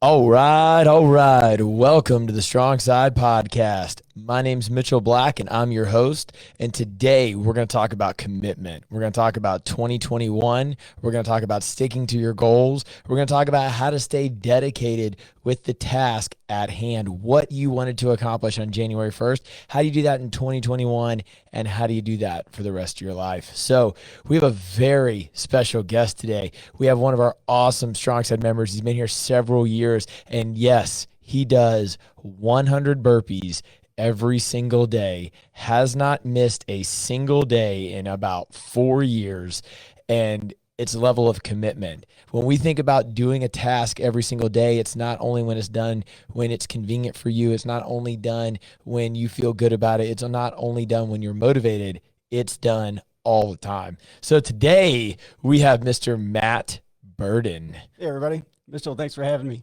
All right, all right. Welcome to the Strong Side podcast. My name's Mitchell Black, and I'm your host. And today we're going to talk about commitment. We're going to talk about 2021. We're going to talk about sticking to your goals. We're going to talk about how to stay dedicated with the task at hand, what you wanted to accomplish on January 1st. How do you do that in 2021? And how do you do that for the rest of your life? So we have a very special guest today. We have one of our awesome Strong Side members. He's been here several years. And yes, he does 100 burpees every single day, has not missed a single day in about 4 years. And it's a level of commitment. When we think about doing a task every single day, it's not only when it's done when it's convenient for you. It's not only done when you feel good about it. It's not only done when you're motivated. It's done all the time. So today we have Mr. Matt Burden. Hey, everybody. Mitchell, thanks for having me.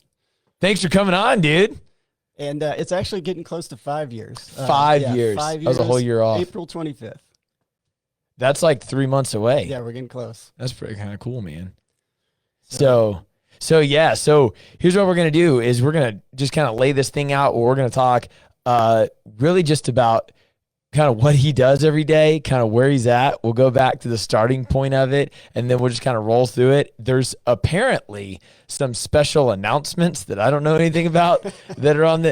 Thanks for coming on, dude. And it's actually getting close to 5 years. 5 years. 5 years. That was a whole year off. April 25th. That's like 3 months away. Yeah, we're getting close. That's pretty kind of cool, man. So here's what we're going to do is we're going to just kind of lay this thing out. We're going to talk really just about kind of what he does every day, kind of where he's at. We'll go back to the starting point of it, and then we'll just kind of roll through it. There's apparently some special announcements that I don't know anything about that are on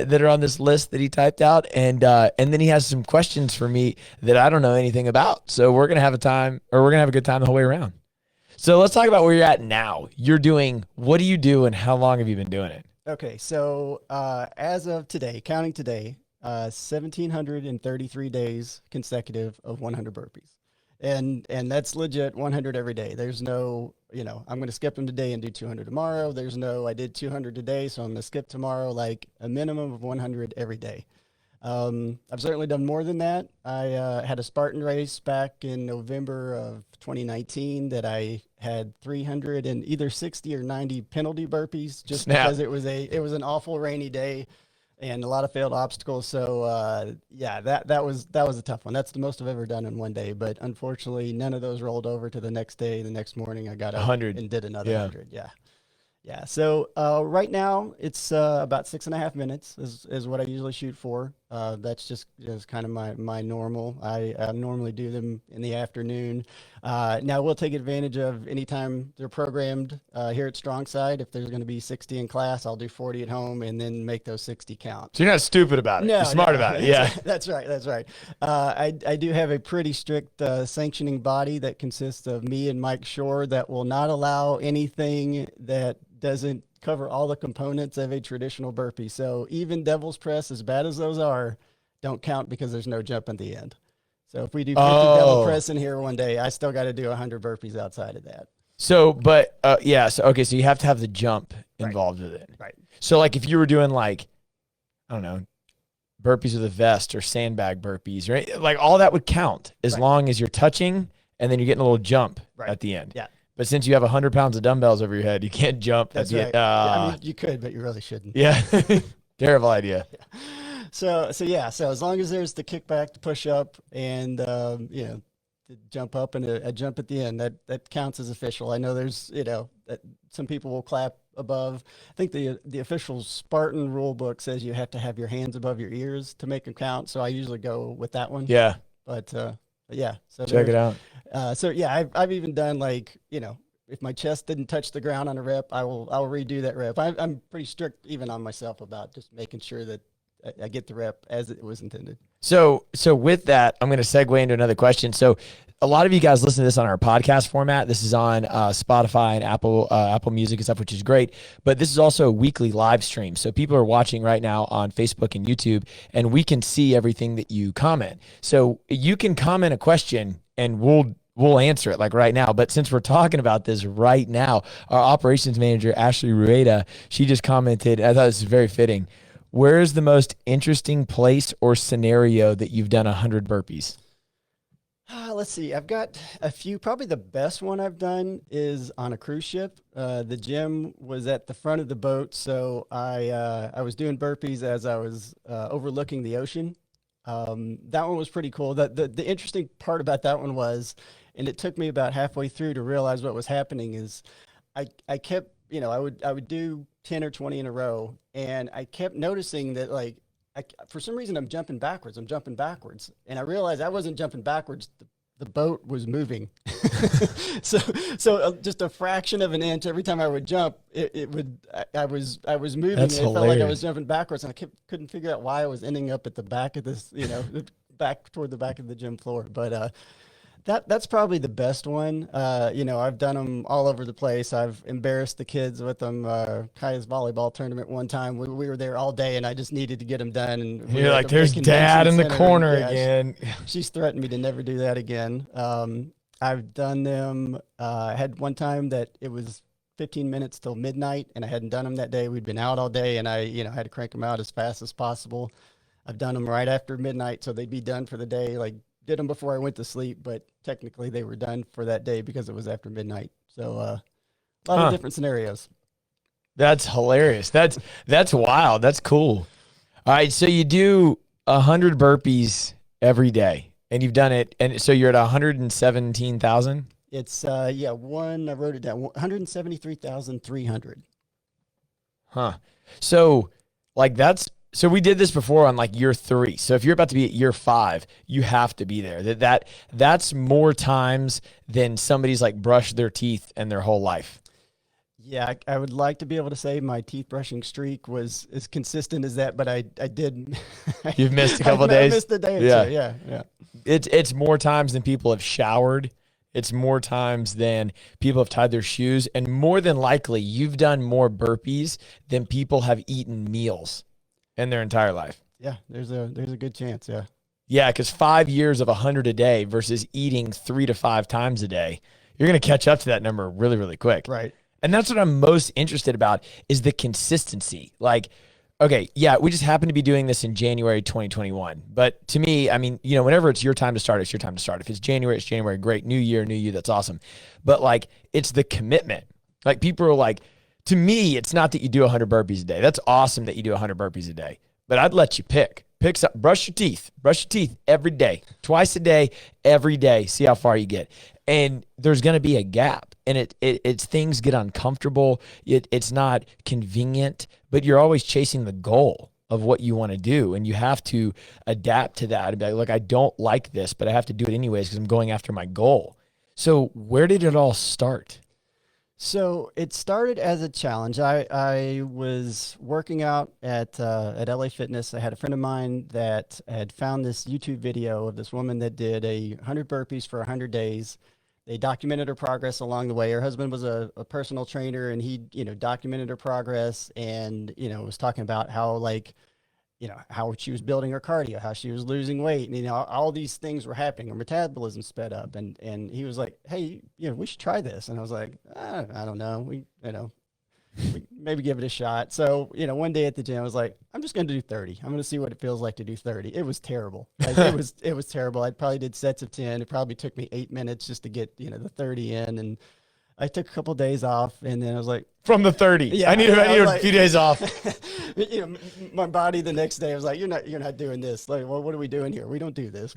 this list that he typed out, and then he has some questions for me that I don't know anything about. So we're gonna have a good time the whole way around. So let's talk about where you're at now. What do you do, and how long have you been doing it? Okay, so as of today, counting today, 1,733 days consecutive of 100 burpees. And that's legit 100 every day. There's no, I'm going to skip them today and do 200 tomorrow. There's no, I did 200 today, so I'm going to skip tomorrow, like a minimum of 100 every day. I've certainly done more than that. I had a Spartan race back in November of 2019 that I had 300 and either 60 or 90 penalty burpees just because it was an awful rainy day and a lot of failed obstacles. So that was a tough one. That's the most I've ever done in one day. But unfortunately, none of those rolled over to the next day. The next morning, I got 100 and did another 100. Yeah. So right now it's about 6.5 minutes is what I usually shoot for. That's just kind of my normal. I normally do them in the afternoon. Now we'll take advantage of anytime they're programmed here at StrongSide. If there's going to be 60 in class, I'll do 40 at home and then make those 60 count. So you're not stupid about it. You're smart about it. Yeah, that's right. I do have a pretty strict sanctioning body that consists of me and Mike Shore that will not allow anything that doesn't cover all the components of a traditional burpee. So even devil's press, as bad as those are, don't count because there's no jump at the end. So if we do 50 devil press in here one day, I still got to do 100 burpees outside of that. So, but so you have to have the jump involved with it. Right. So like if you were doing like, I don't know, burpees with a vest or sandbag burpees, right? Like all that would count as long as you're touching and then you're getting a little jump at the end. Yeah. But since you have 100 pounds of dumbbells over your head, you can't jump at the end. I mean, you could, but you really shouldn't. Yeah. Terrible idea. Yeah. So as long as there's the kickback, the push up, and the jump up and a jump at the end, that counts as official. I know there's that some people will clap above. I think the official Spartan rule book says you have to have your hands above your ears to make them count. So I usually go with that one. Yeah. But yeah. So check it out. I've even done if my chest didn't touch the ground on a rep, I'll redo that rep. I'm pretty strict even on myself about just making sure that I get the rep as it was intended. So with that, I'm going to segue into another question. So a lot of you guys listen to this on our podcast format. This is on Spotify and Apple Music and stuff, which is great. But this is also a weekly live stream. So people are watching right now on Facebook and YouTube, and we can see everything that you comment. So you can comment a question, and we'll answer it like right now. But since we're talking about this right now, our operations manager, Ashley Rueda, she just commented, I thought this was very fitting. Where is the most interesting place or scenario that you've done 100 burpees? Let's see. I've got a few. Probably the best one I've done is on a cruise ship. The gym was at the front of the boat, so I was doing burpees as I was overlooking the ocean. That one was pretty cool. The interesting part about that one was, and it took me about halfway through to realize what was happening, is I kept I would do 10 or 20 in a row. And I kept noticing that like, for some reason I'm jumping backwards. And I realized I wasn't jumping backwards. The boat was moving. so, just a fraction of an inch every time I would jump, I was moving. That's and it felt like I hilarious. was jumping backwards, and couldn't figure out why I was ending up at the back of this, back toward the back of the gym floor. But that's probably the best one. I've done them all over the place. I've embarrassed the kids with them. Kaya's volleyball tournament one time, we were there all day, and I just needed to get them done. And we You're were at like, the big there's dad in convention the center, corner and, yeah, again. she's threatened me to never do that again. I've done them. I had one time that it was 15 minutes till midnight, and I hadn't done them that day. We'd been out all day, and I, had to crank them out as fast as possible. I've done them right after midnight, so they'd be done for the day. Like, did them before I went to sleep, but technically they were done for that day because it was after midnight. So a lot of different scenarios. That's hilarious. That's wild. That's cool. All right, so you do 100 burpees every day, and you've done it, and so you're at 117,000. It's I wrote it down, 173,300. Huh. So so we did this before on like year 3. So if you're about to be at year 5, you have to be there. That's more times than somebody's like brushed their teeth in their whole life. Yeah, I would like to be able to say my teeth brushing streak was as consistent as that, but I did. You've missed a couple of days. I missed a day or two. Yeah. It's more times than people have showered. It's more times than people have tied their shoes, and more than likely, you've done more burpees than people have eaten meals in their entire life. Yeah, there's a good chance. Yeah. Yeah, because 5 years of 100 a day versus eating 3 to 5 times a day, you're going to catch up to that number really, really quick. Right. And that's what I'm most interested about is the consistency. Like, okay, yeah, we just happen to be doing this in January 2021. But to me, I mean, whenever it's your time to start, it's your time to start. If it's January, it's January. Great. New year, new you. That's awesome. But like, it's the commitment. Like, people are like, to me, it's not that you do 100 burpees a day. That's awesome that you do 100 burpees a day. But I'd let you pick. Pick some, brush your teeth every day, twice a day, every day. See how far you get. And there's going to be a gap, and it's things get uncomfortable. It's not convenient, but you're always chasing the goal of what you want to do. And you have to adapt to that and be like, look, I don't like this, but I have to do it anyways because I'm going after my goal. So where did it all start? So it started as a challenge. I was working out at LA Fitness. I had a friend of mine that had found this YouTube video of this woman that did 100 burpees for 100 days. They documented her progress along the way. Her husband was a personal trainer, and he, documented her progress, and, was talking about how, like, how she was building her cardio, how she was losing weight, and, all these things were happening. Her metabolism sped up, and he was like, hey, we should try this. And I was like, I don't know. We maybe give it a shot. So, one day at the gym, I was like, I'm just going to do 30. I'm going to see what it feels like to do 30. It was terrible. Like, it was terrible. I probably did sets of 10. It probably took me 8 minutes just to get, the 30 in. And I took a couple of days off, and then I was like, from the 30. Yeah, I need a few days off. My body the next day was like, you're not doing this. Like, well, what are we doing here? We don't do this.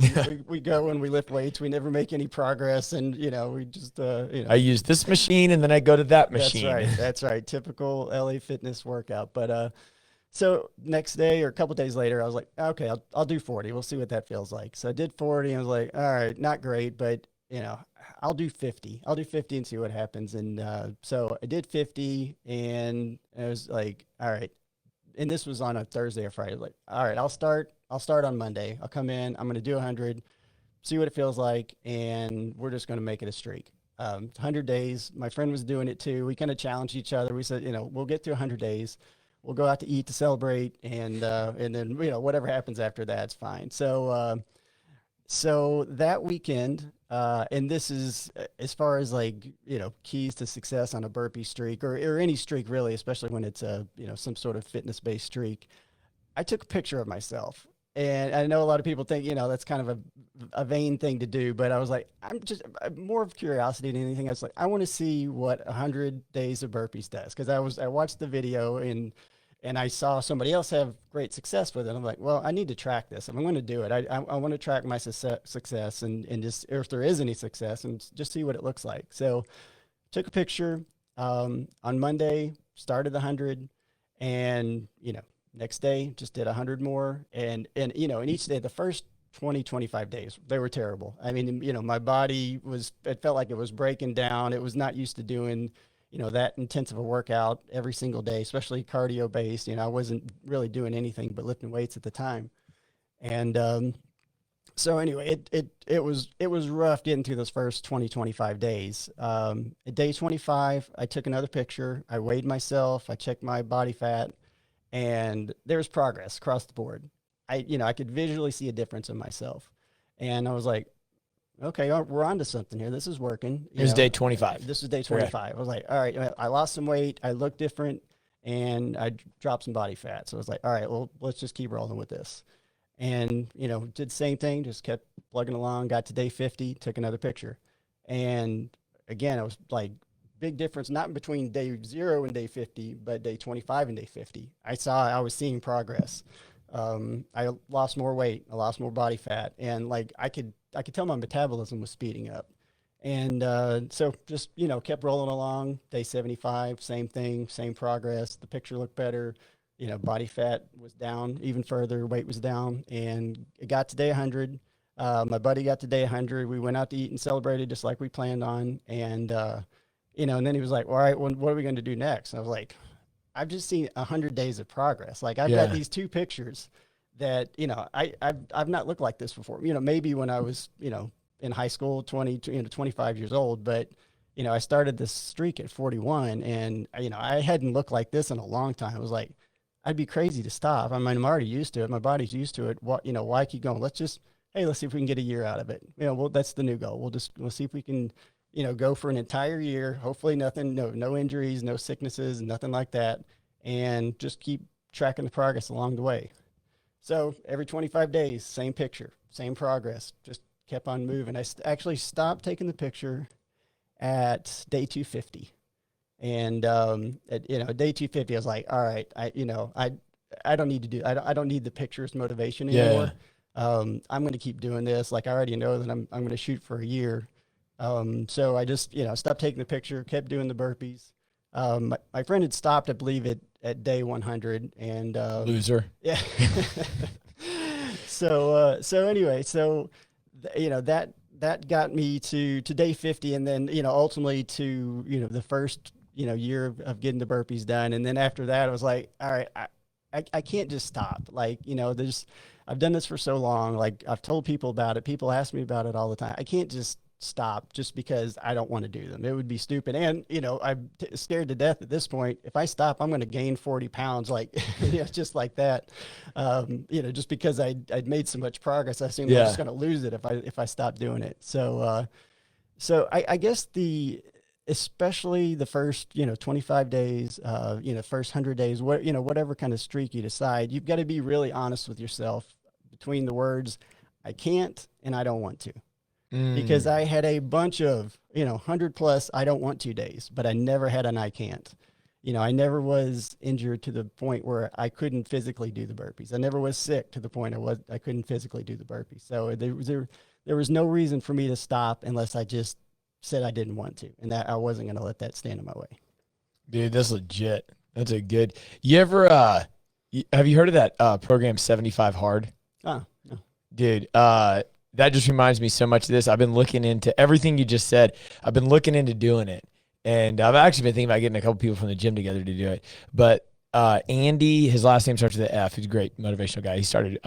We go and we lift weights. We never make any progress. And, we just, I use this machine and then I go to that machine. That's right. Typical LA Fitness workout. But, so next day or a couple days later, I was like, okay, I'll do 40. We'll see what that feels like. So I did 40, and I was like, all right, not great, but I'll do 50. I'll do 50 and see what happens. And so I did 50, and I was like, all right. And this was on a Thursday or Friday. Like, all right, I'll start on Monday. I'll come in. I'm going to do 100, see what it feels like, and we're just going to make it a streak. 100 days. My friend was doing it too. We kind of challenged each other. We said, we'll get to 100 days. We'll go out to eat to celebrate, and then whatever happens after that's fine. So that weekend. And this is as far as like, keys to success on a burpee streak or any streak really, especially when it's some sort of fitness-based streak. I took a picture of myself, and I know a lot of people think, that's kind of a vain thing to do, but I was like, I'm more of curiosity than anything else. Like, I want to see what 100 days of burpees does. Cause I watched the video and I saw somebody else have great success with it. I'm like, well, I need to track this. If I'm going to do it, I want to track my success and just, or if there is any success, and just see what it looks like. So took a picture, On Monday, started the 100, and next day just did 100 more, and and each day, the first 20, 25 days, they were terrible. I mean, my body it felt like it was breaking down. It was not used to doing that intensive a workout every single day, especially cardio based. I wasn't really doing anything but lifting weights at the time. And so anyway, it was rough getting through those first 20, 25 days. At day 25, I took another picture. I weighed myself. I checked my body fat, and there's progress across the board. I could visually see a difference in myself, and I was like, okay, we're on to something here. This is working. Here's day 25. This is day 25. Okay. I was like, all right, I lost some weight. I look different, and I dropped some body fat. So I was like, all right, well, let's just keep rolling with this. And, did the same thing, just kept plugging along, got to day 50, took another picture. And again, I was like, big difference, not between day 0 and day 50, but day 25 and day 50. I was seeing progress. I lost more weight. I lost more body fat. And like, I could tell my metabolism was speeding up. And so just, kept rolling along. Day 75, same thing, same progress. The picture looked better. Body fat was down even further, weight was down, and it got to day 100. My buddy got to day 100. We went out to eat and celebrated just like we planned on. And, and then he was like, all right, well, what are we going to do next? And I was like, I've just seen 100 days of progress. Like I've got these 2 pictures that, I've not looked like this before. Maybe when I was, in high school, 25 years old, but I started this streak at 41, and I hadn't looked like this in a long time. I was like, I'd be crazy to stop. I mean, I'm already used to it. My body's used to it. What, why keep going? Let's see if we can get a year out of it. Well, that's the new goal. We'll see if we can, go for an entire year. Hopefully nothing, no injuries, no sicknesses, nothing like that. And just keep tracking the progress along the way. So every 25 days, same picture, same progress, just kept on moving. I actually stopped taking the picture at day 250. And, at day 250, I was like, all right, I don't need to do, I don't need the pictures motivation anymore. I'm going to keep doing this. Like, I already know that I'm going to shoot for a year. So I just, stopped taking the picture, kept doing the burpees. My friend had stopped, I believe, at day 100, and, loser. Yeah. So anyway, that got me to day 50, and then, ultimately to, the first, year of getting the burpees done. And then after that, I was like, all right, I can't just stop. Like, I've done this for so long. Like, I've told people about it. People ask me about it all the time. I can't just stop just because I don't want to do them. It would be stupid. And, I'm scared to death at this point. If I stop, I'm going to gain 40 pounds, like, just like that. Just because I'd made so much progress, I assume I'm just going to lose it if I stop doing it. So I guess especially the first, 25 days, first 100 days, whatever kind of streak you decide, you've got to be really honest with yourself between the words, I can't, and I don't want to. Because I had a bunch of, 100 plus, I don't want to days, but I never had an I can't. I never was injured to the point where I couldn't physically do the burpees. I never was sick to the point I couldn't physically do the burpees. So there was no reason for me to stop unless I just said I didn't want to, and that I wasn't going to let that stand in my way. Dude, that's legit. That's a good. You ever have you heard of that program 75 Hard? Oh, no. Dude, that just reminds me so much of this. I've been looking into everything you just said. I've been looking into doing it, and I've actually been thinking about getting a couple people from the gym together to do it. But Andy, his last name starts with an F. He's a great motivational guy. He started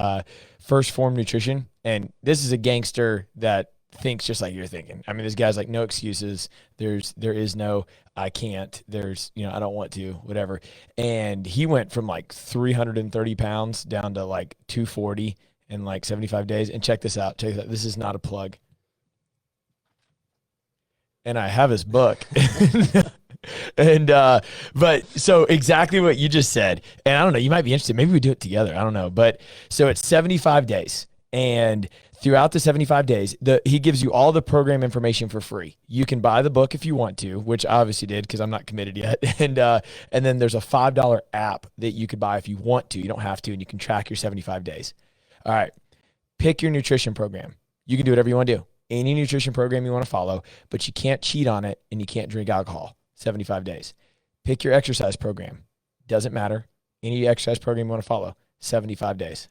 First Form Nutrition, and this is a gangster that thinks just like you're thinking. I mean, this guy's like, no excuses. There is no, I can't. There's, I don't want to, whatever. And he went from like 330 pounds down to like 240 in like 75 days. And check this out. This is not a plug. And I have his book. And, but so exactly what you just said. And I don't know, you might be interested. Maybe we do it together. I don't know. But so it's 75 days. And throughout the 75 days, he gives you all the program information for free. You can buy the book if you want to, which I obviously did because I'm not committed yet. And then there's a $5 app that you could buy if you want to. You don't have to, and you can track your 75 days. All right. Pick your nutrition program. You can do whatever you want to do. Any nutrition program you want to follow, but you can't cheat on it and you can't drink alcohol. 75 days. Pick your exercise program. Doesn't matter. Any exercise program you want to follow, 75 days.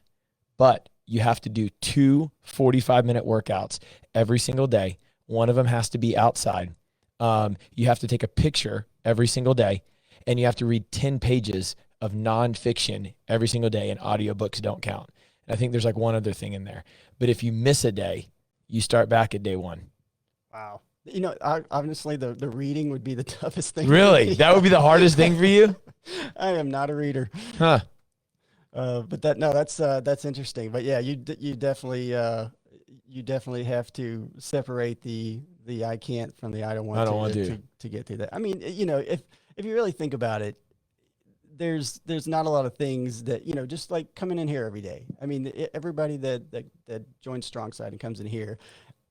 But you have to do 2 45-minute workouts every single day. One of them has to be outside. You have to take a picture every single day, and you have to read 10 pages of nonfiction every single day, and audiobooks don't count. And I think there's like one other thing in there. But if you miss a day, you start back at day 1. Wow. You know, honestly, the reading would be the toughest thing. Really? That would be the hardest thing for you? I am not a reader. Huh. But that's interesting. But yeah, you definitely have to separate the I can't from the I don't want to get through that. I mean, you know, if you really think about it, there's not a lot of things that, you know, just like coming in here every day. I mean, everybody that joins StrongSide and comes in here,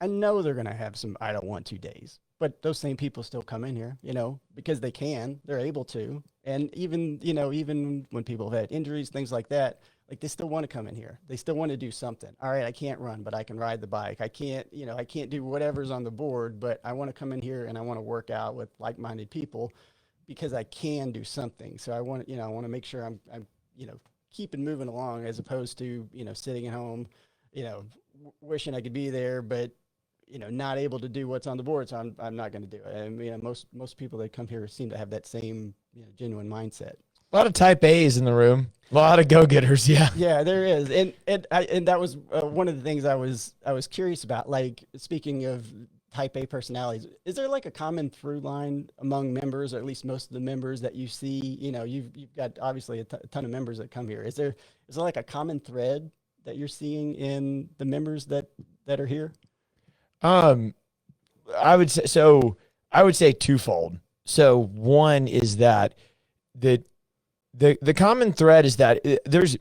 I know they're going to have some I don't want to days, but those same people still come in here, you know, because they're able to. And even, you know, even when people have had injuries, things like that, like they still want to come in here. They still want to do something. All right, I can't run, but I can ride the bike. I can't do whatever's on the board, but I want to come in here and I want to work out with like-minded people because I can do something. So I want to make sure I'm keeping moving along, as opposed to, you know, sitting at home, you know, wishing I could be there, but, you know, not able to do what's on the board. So I'm not going to do it. I mean, most people that come here seem to have that same, you know, genuine mindset. A lot of type A's in the room. A lot of go-getters, yeah. Yeah, there is. And that was one of the things I was curious about. Like, speaking of type A personalities, is there like a common through line among members, or at least most of the members that you see? You know, you've got obviously a ton of members that come here. Is there like a common thread that you're seeing in the members that are here? I would say twofold. So one is that the common thread is that there's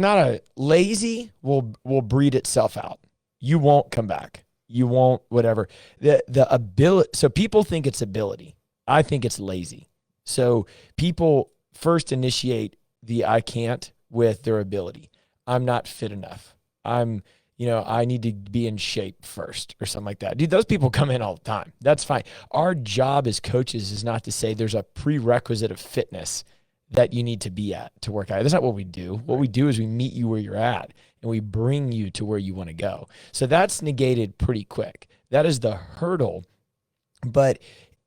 not a lazy will breed itself out. You won't come back. You won't whatever. The ability. So people think it's ability. I think it's lazy. So people first initiate the I can't with their ability. I'm not fit enough. I need to be in shape first or something like that. Dude, those people come in all the time. That's fine. Our job as coaches is not to say there's a prerequisite of fitness that you need to be at to work out. That's not what we do. What we do is we meet you where you're at and we bring you to where you want to go. So that's negated pretty quick. That is the hurdle. But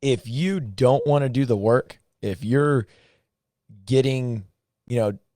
if you don't want to do the work, if you're getting,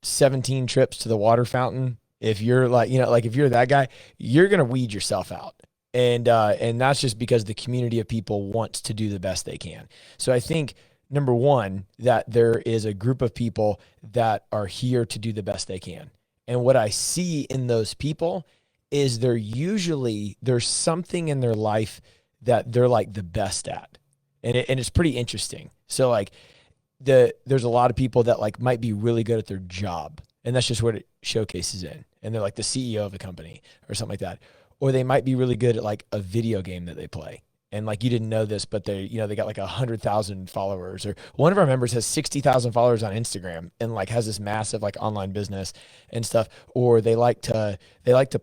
17 trips to the water fountain, if you're if you're that guy, you're going to weed yourself out. And that's just because the community of people wants to do the best they can. So I think, number one, that there is a group of people that are here to do the best they can. And what I see in those people is there's something in their life that they're like the best at. And it's pretty interesting. So like there's a lot of people that like might be really good at their job, and that's just what it showcases in. And they're like the CEO of the company or something like that. Or they might be really good at like a video game that they play. And like, you didn't know this, but they got like 100,000 followers, or one of our members has 60,000 followers on Instagram and like has this massive like online business and stuff. Or they like to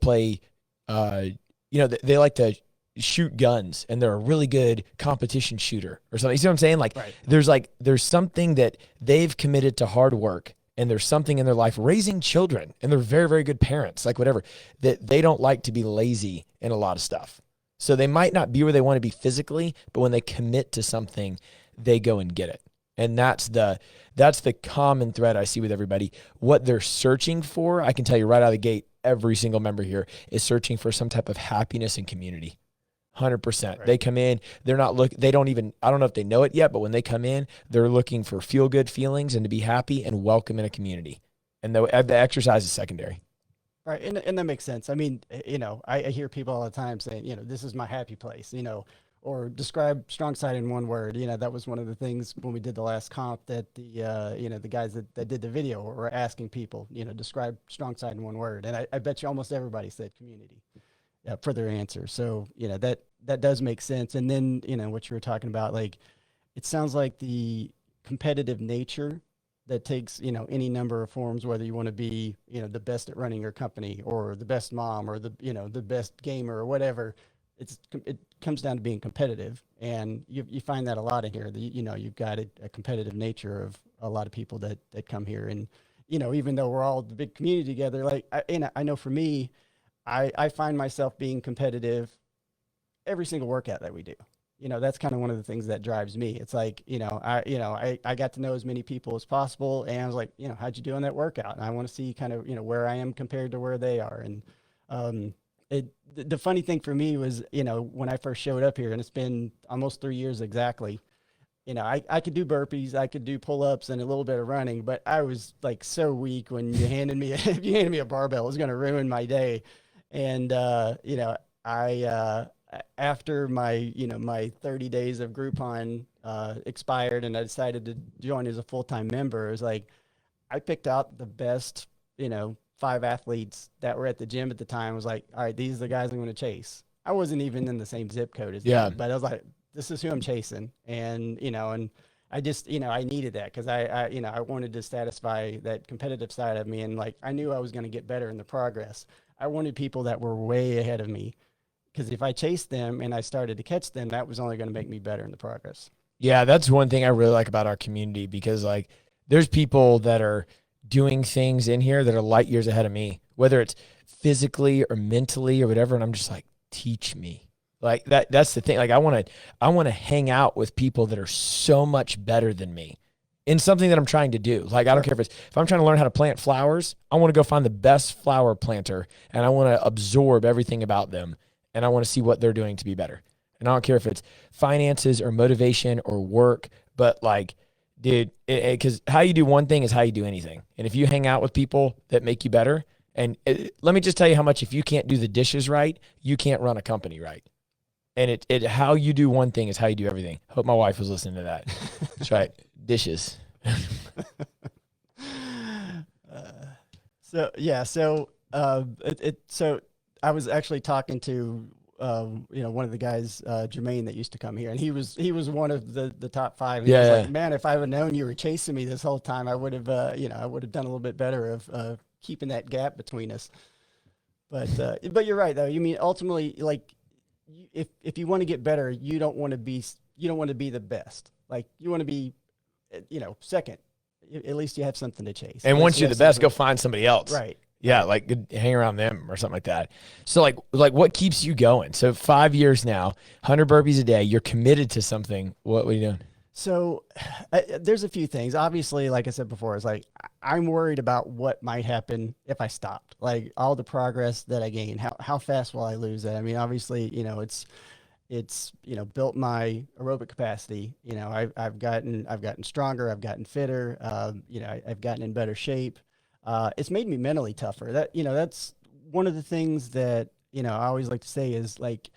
play, they like to shoot guns and they're a really good competition shooter or something. You see what I'm saying? Like, right. There's something that they've committed to hard work, and there's something in their life raising children, and they're very, very good parents, like whatever, that they don't like to be lazy in a lot of stuff. So they might not be where they want to be physically, but when they commit to something, they go and get it. And that's the common thread I see with everybody. What they're searching for, I can tell you right out of the gate, every single member here is searching for some type of happiness and community. 100%. Right. They come in, I don't know if they know it yet, but when they come in, they're looking for feel good feelings and to be happy and welcome in a community. And the exercise is secondary. Right. And that makes sense. I mean, I hear people all the time saying, this is my happy place, or describe StrongSide in one word. That was one of the things when we did the last comp that the guys that did the video were asking people, describe StrongSide in one word. And I bet you almost everybody said community for their answer. So, that does make sense. And then, what you were talking about, like, it sounds like the competitive nature that takes, any number of forms, whether you want to be, the best at running your company or the best mom or the best gamer or whatever. it comes down to being competitive, and you find that a lot in here. You've got a competitive nature of a lot of people that come here, and even though we're all the big community together, like I know for me, I find myself being competitive every single workout that we do. That's kind of one of the things that drives me. It's like, I got to know as many people as possible, and I was like, how'd you do on that workout? And I want to see kind of, where I am compared to where they are. And the funny thing for me was, when I first showed up here, and it's been almost 3 years exactly, I could do burpees, I could do pull-ups and a little bit of running, but I was like so weak when you handed me, if you handed me a barbell, it was going to ruin my day. And, after my 30 days of Groupon expired and I decided to join as a full-time member, it was like I picked out the best, 5 athletes that were at the gym at the time. I was like, all right, these are the guys I'm going to chase. I wasn't even in the same zip code as them, but I was like, this is who I'm chasing. And, and I just, I needed that because I wanted to satisfy that competitive side of me. And like, I knew I was going to get better in the progress. I wanted people that were way ahead of me, because if I chased them and I started to catch them, that was only going to make me better in the progress. Yeah, that's one thing I really like about our community, because like there's people that are doing things in here that are light years ahead of me, whether it's physically or mentally or whatever. And I'm just like, teach me. Like that's the thing. Like I want to hang out with people that are so much better than me in something that I'm trying to do. Like, I don't care if I'm trying to learn how to plant flowers, I want to go find the best flower planter and I want to absorb everything about them. And I want to see what they're doing to be better. And I don't care if it's finances or motivation or work, but like, dude, because how you do one thing is how you do anything. And if you hang out with people that make you better, and let me just tell you how much, if you can't do the dishes right, you can't run a company right. And how you do one thing is how you do everything. Hope my wife was listening to that. That's right. Dishes. So I was actually talking to one of the guys, Jermaine, that used to come here, and he was one of the top 5. And he was like, man, if I would known you were chasing me this whole time, I would have done a little bit better of keeping that gap between us. But you're right though. You mean ultimately, like, if you want to get better, you don't want to be the best. Like, you want to be, second. At least you have something to chase. And once you're the best, go find somebody else. Right. Yeah, like hang around them or something like that. So like what keeps you going? So 5 years now, 100 burpees a day, you're committed to something. What are you doing? So there's a few things. Obviously, like I said before, it's like I'm worried about what might happen if I stopped. Like, all the progress that I gain, how fast will I lose that? I mean, obviously, it's built my aerobic capacity. I've gotten stronger, I've gotten fitter, I've gotten in better shape. It's made me mentally tougher. That's one of the things that, I always like to say is, like,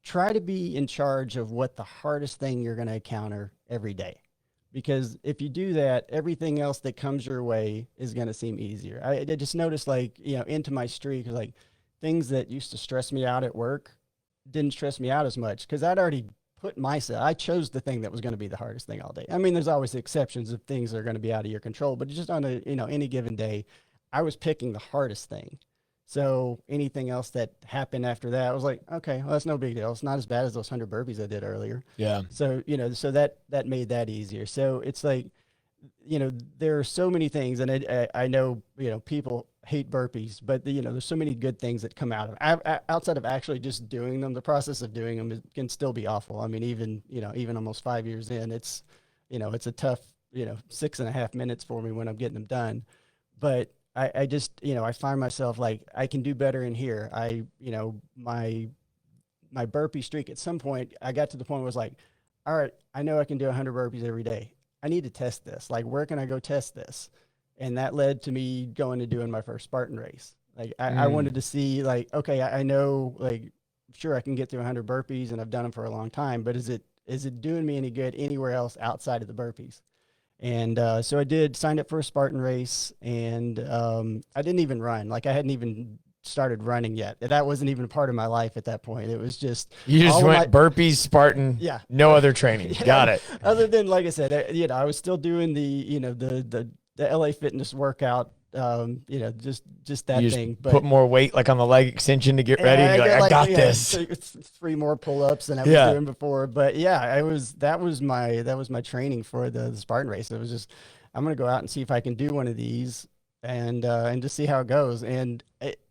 try to be in charge of what the hardest thing you're going to encounter every day. Because if you do that, everything else that comes your way is going to seem easier. I just noticed, like, into my streak, like, things that used to stress me out at work didn't stress me out as much, because I'd already I chose the thing that was going to be the hardest thing all day. I mean, there's always exceptions of things that are going to be out of your control, but just on any given day, I was picking the hardest thing. So anything else that happened after that, I was like, okay, well, that's no big deal. It's not as bad as those 100 burpees I did earlier. Yeah. So, so that made that easier. So it's like, there are so many things, and I know, people hate burpees, but there's so many good things that come out of outside of actually just doing them. The process of doing them can still be awful. I mean, even almost 5 years in, it's a tough, 6.5 minutes for me when I'm getting them done. But I just, I find myself like, I can do better in here. My burpee streak, at some point, I got to the point where I was like, all right, I know I can do 100 burpees every day. I need to test this. Like, where can I go test this? And that led to me going to doing my first Spartan race. Like, I wanted to see, like, okay, I know, like, sure, I can get through 100 burpees and I've done them for a long time, but is it doing me any good anywhere else outside of the burpees? And so I signed up for a Spartan race, and I didn't even run. Like, I hadn't even started running yet. That wasn't even part of my life at that point. It was just, you just went burpees, Spartan, no other training. Got it. Other than, like I said, I was still doing the LA Fitness workout you know, just that You thing. just put more weight like on the leg extension to get ready. And you're like, I got yeah, this. It's 3 more pull-ups than I was doing before. But yeah, that was my training for the Spartan race. It was just, I'm gonna go out and see if I can do one of these and just see how it goes. And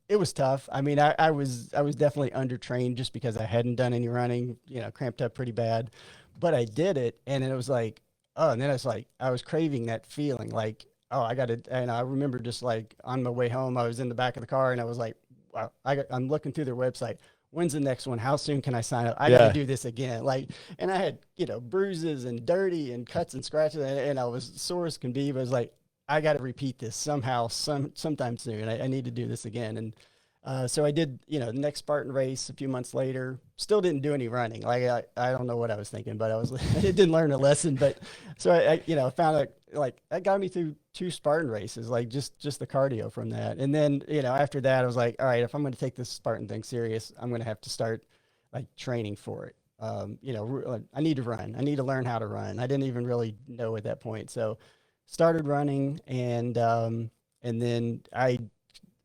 it was tough. I mean, I was definitely undertrained just because I hadn't done any running, you know, cramped up pretty bad. But I did it, and it was like, oh, and then it's like I was craving that feeling, like, oh, I got to. And I remember just like on my way home, I was in the back of the car, and I was like, wow, I'm looking through their website. When's the next one? How soon can I sign up? I got to do this again. Like, and I had, you know, bruises and dirty and cuts and scratches, and I was sore as can be. But I was like, I got to repeat this somehow, sometime soon. I need to do this again. And so I did, you know, the next Spartan race a few months later. Still didn't do any running. Like I don't know what I was thinking, but I didn't learn a lesson. But so I you know, found out like that got me through 2 Spartan races, like just the cardio from that. And then, you know, after that, I was like, all right, if I'm going to take this Spartan thing serious, I'm going to have to start like training for it. You know, I need to run. I need to learn how to run. I didn't even really know at that point. So started running, and then I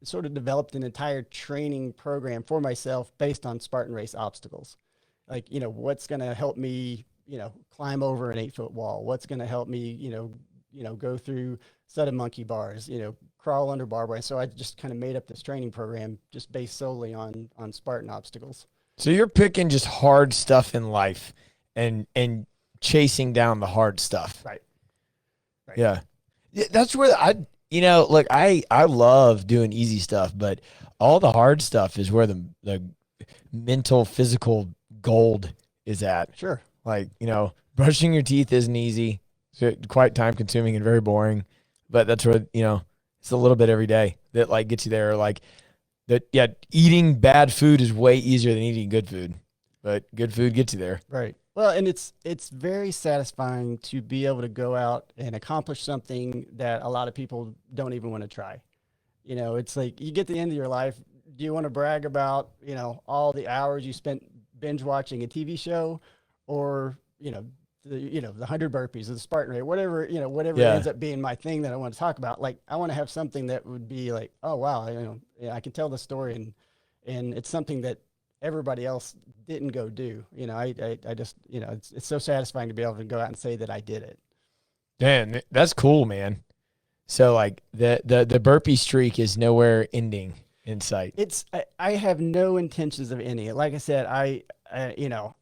sort of developed an entire training program for myself based on Spartan race obstacles. Like, you know, what's going to help me, you know, climb over an 8-foot wall? What's going to help me, you know, go through set of monkey bars, you know, crawl under barbed wire. So I just kind of made up this training program just based solely on Spartan obstacles. So you're picking just hard stuff in life and chasing down the hard stuff. Right. Yeah. That's where you know, look, I love doing easy stuff, but all the hard stuff is where the mental, physical gold is at. Sure. Like, you know, brushing your teeth isn't easy. It's quite time consuming and very boring, but that's where, you know, it's a little bit every day that like gets you there. Like that, yeah, eating bad food is way easier than eating good food, but good food gets you there. Right. Well, and it's very satisfying to be able to go out and accomplish something that a lot of people don't even want to try. You know, it's like you get to the end of your life. Do you want to brag about, you know, all the hours you spent binge watching a TV show, or, you know, the 100 burpees or the Spartan rate, whatever, you know, whatever ends up being my thing that I want to talk about. Like, I want to have something that would be like, oh, wow, you know, yeah, I can tell the story, and it's something that everybody else didn't go do. You know, I just, you know, it's so satisfying to be able to go out and say that I did it. Damn, that's cool, man. So like the burpee streak is nowhere ending in sight. I have no intentions of ending it. Like I said, you know,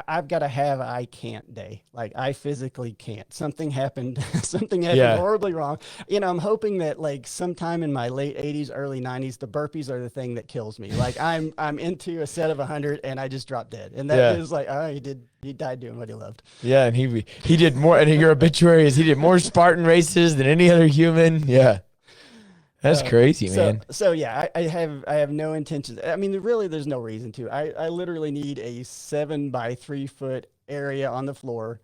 I've got to have a I can't day. Like, I physically can't. Something happened. Something happened horribly wrong. You know, I'm hoping that like sometime in my late 80s, early 90s, the burpees are the thing that kills me. Like, I'm into a set of 100 and I just drop dead. And that is like, oh, he died doing what he loved. Yeah, and he did more. And your obituary is he did more Spartan races than any other human. Yeah. That's crazy, man. So yeah, I have no intentions. I mean, really, there's no reason to. I literally need a 7 by 3 foot area on the floor,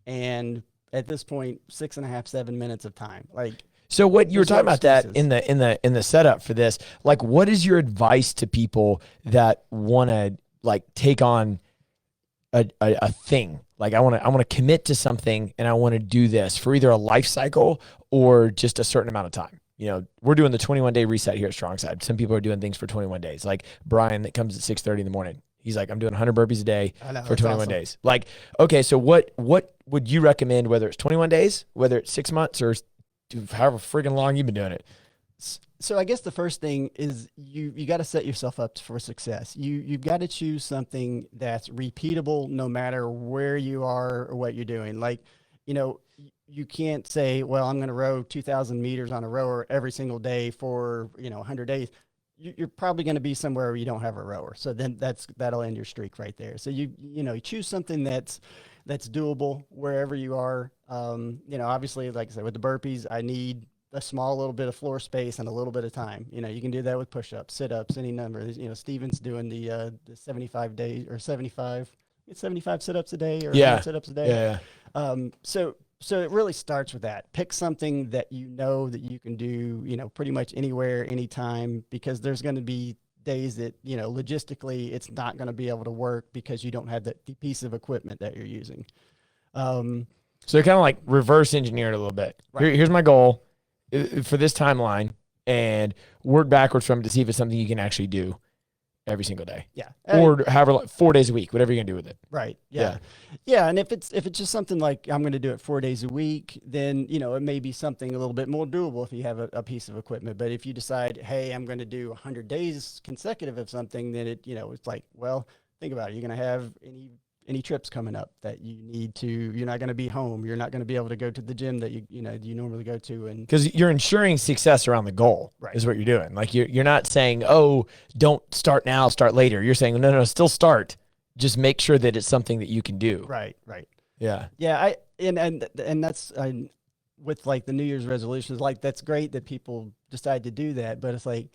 and at this point, 6.5, 7 minutes of time. Like, so what you were talking about that in the setup for this, like, what is your advice to people that want to like take on a thing? Like, I want to commit to something, and I want to do this for either a life cycle or just a certain amount of time. You know, we're doing the 21-day reset here at StrongSide. Some people are doing things for 21 days. Like Brian that comes at 6:30 in the morning. He's like, I'm doing 100 burpees a day for 21 days. Like, okay, so what would you recommend, whether it's 21 days, whether it's 6 months, or however friggin' long you've been doing it? So I guess the first thing is you got to set yourself up for success. You've got to choose something that's repeatable no matter where you are or what you're doing. Like, you know, you can't say, well, I'm going to row 2,000 meters on a rower every single day for, you know, 100 days. You're probably going to be somewhere where you don't have a rower. So then that'll end your streak right there. So you choose something that's doable wherever you are. You know, obviously, like I said, with the burpees, I need a small little bit of floor space and a little bit of time. You know, you can do that with push-ups, sit-ups, any number. You know, Steven's doing the 75 days or 75 sit-ups a day or 100 sit-ups a day. So it really starts with that. Pick something that you know that you can do, you know, pretty much anywhere, anytime, because there's going to be days that, you know, logistically it's not going to be able to work because you don't have the piece of equipment that you're using. So kind of like reverse engineer it a little bit. Right. Here's my goal for this timeline. and work backwards from it to see if it's something you can actually do every single day. Yeah. Or however, like 4 days a week, whatever you're going to do with it. Right. Yeah. Yeah. And if it's just something like I'm going to do it 4 days a week, then, it may be something a little bit more doable if you have a piece of equipment. But if you decide, hey, I'm going to do 100 days consecutive of something, then it's like, well, think about it. You're going to have any trips coming up that you're not going to be home. You're not going to be able to go to the gym that you normally go to. And because you're ensuring success around the goal is what you're doing. Like you're not saying, oh, don't start now, start later. You're saying, no, still start. Just make sure that it's something that you can do. Right. Yeah. Yeah. And that's with like the New Year's resolutions, like that's great that people decide to do that. But it's like,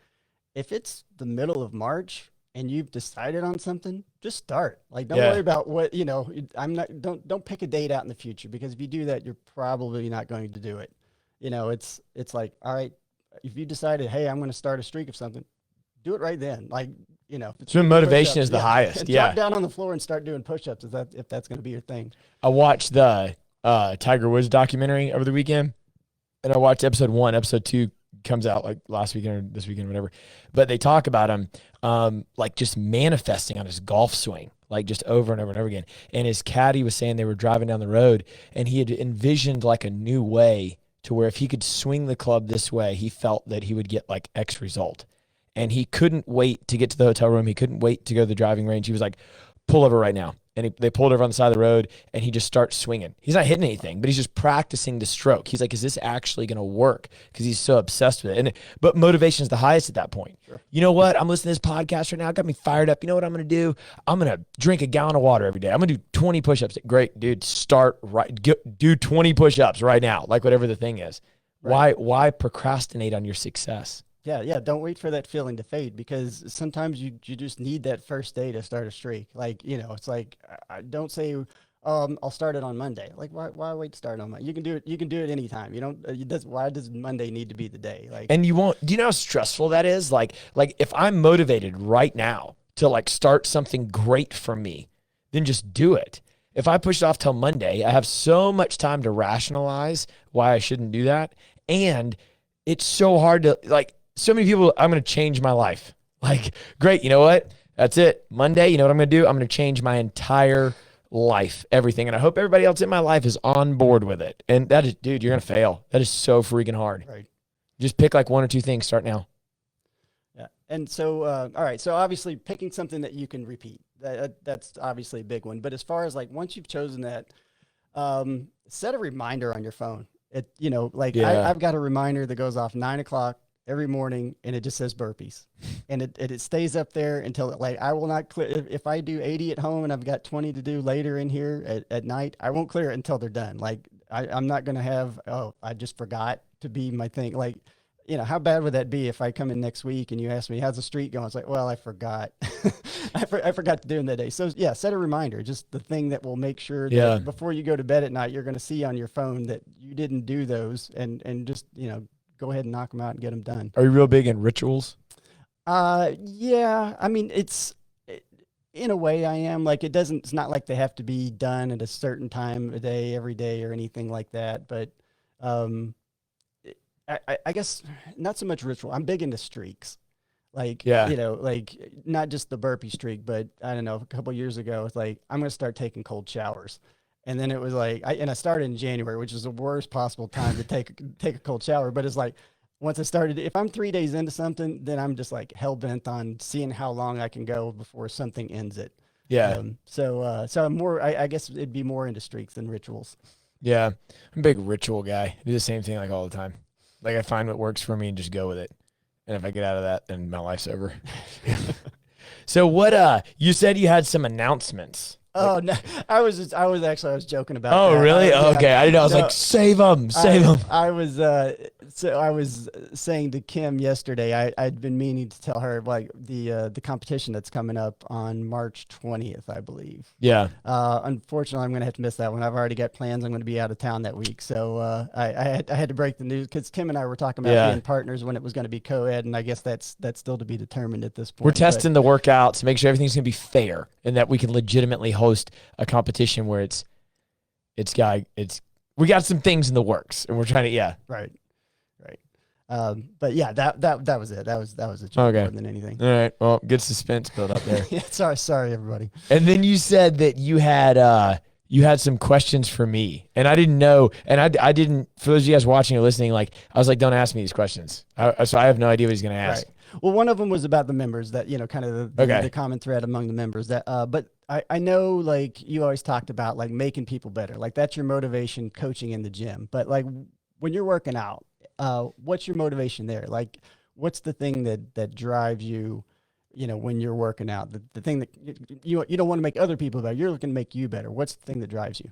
if it's the middle of March and you've decided on something, just start. Like, don't worry about what, don't pick a date out in the future, because if you do that, you're probably not going to do it. It's like, all right, if you decided, hey, I'm going to start a streak of something, do it right then. Like, it's when motivation is the highest. Drop down on the floor and start doing push-ups if that's going to be your thing. I watched the Tiger Woods documentary over the weekend, and I watched episode 1. Episode 2 comes out like last weekend or this weekend, whatever. But they talk about him like just manifesting on his golf swing, like just over and over and over again. And his caddy was saying they were driving down the road, and he had envisioned like a new way to where if he could swing the club this way, he felt that he would get like X result. And he couldn't wait to get to the hotel room. He couldn't wait to go to the driving range. He was like, pull over right now. And they pulled over on the side of the road, and he just starts swinging. He's not hitting anything, but he's just practicing the stroke. He's like, is this actually going to work? Because he's so obsessed with it. But motivation is the highest at that point. Sure. You know what? I'm listening to this podcast right now. It got me fired up. You know what I'm going to do? I'm going to drink a gallon of water every day. I'm going to do 20 push-ups. Great, dude. Start right. Do 20 push-ups right now, like whatever the thing is. Right. Why procrastinate on your success? Yeah. Don't wait for that feeling to fade, because sometimes you just need that first day to start a streak. Like, it's like, I don't say, I'll start it on Monday. Like, why wait to start on Monday? You can do it anytime. Why does Monday need to be the day? Like, and you won't, do you know how stressful that is? Like if I'm motivated right now to like start something great for me, then just do it. If I push it off till Monday, I have so much time to rationalize why I shouldn't do that. And it's so hard to like, so many people, I'm going to change my life. Like, great. You know what? That's it. Monday, you know what I'm going to do? I'm going to change my entire life, everything. And I hope everybody else in my life is on board with it. And that is, dude, you're going to fail. That is so freaking hard. Right. Just pick like 1 or 2 things. Start now. Yeah. And so, all right. So obviously picking something that you can repeat, that's obviously a big one. But as far as like, once you've chosen that, set a reminder on your phone. I've got a reminder that goes off 9 o'clock every morning, and it just says burpees, and it stays up there until I will not clear. If I do 80 at home and I've got 20 to do later in here at night, I won't clear it until they're done. Like I'm not going to have, I just forgot to be my thing. Like, how bad would that be if I come in next week and you ask me, how's the streak going? It's like, well, I forgot. I forgot to do them that day. So yeah, set a reminder, just the thing that will make sure that before you go to bed at night, you're going to see on your phone that you didn't do those, and just, go ahead and knock them out and get them done. Are you real big in rituals? Yeah. I mean, in a way I am. Like, it's not like they have to be done at a certain time a day, every day, or anything like that. But I guess not so much ritual. I'm big into streaks. Like, like not just the burpee streak, but I don't know, a couple of years ago, it's like, I'm going to start taking cold showers. And then it was like, I started in January, which is the worst possible time to take a cold shower. But it's like, once I started, if I'm 3 days into something, then I'm just like hell bent on seeing how long I can go before something ends it. Yeah. So I'm more, I guess it'd be more into streaks than rituals. Yeah. I'm a big ritual guy. I do the same thing like all the time. Like I find what works for me and just go with it. And if I get out of that, then my life's over. So what, you said you had some announcements. Oh no! I was joking about. Oh that. really? Okay, I didn't know. I was like, save them. I was saying to Kim yesterday. I'd been meaning to tell her like the competition that's coming up on March 20th, I believe. Yeah. Unfortunately, I'm gonna have to miss that one. I've already got plans. I'm gonna be out of town that week, so I had to break the news because Kim and I were talking about being partners when it was going to be co-ed, and I guess that's still to be determined at this point. We're testing the workouts to make sure everything's gonna be fair and that we can legitimately host a competition where we got some things in the works and we're trying to, Right. But yeah, that was it. That was a joke more than anything. All right. Well, good suspense built up there. Yeah, sorry, everybody. And then you said that you had some questions for me, and I didn't know, and I didn't. For those of you guys watching or listening, like I was like, don't ask me these questions. So I have no idea what he's going to ask. Right. Well, one of them was about the members that, kind of the common thread among the members that, but I know like you always talked about like making people better. Like that's your motivation coaching in the gym. But like when you're working out, what's your motivation there? Like what's the thing that drives you, when you're working out, the thing that you don't want to make other people better. You're looking to make you better. What's the thing that drives you?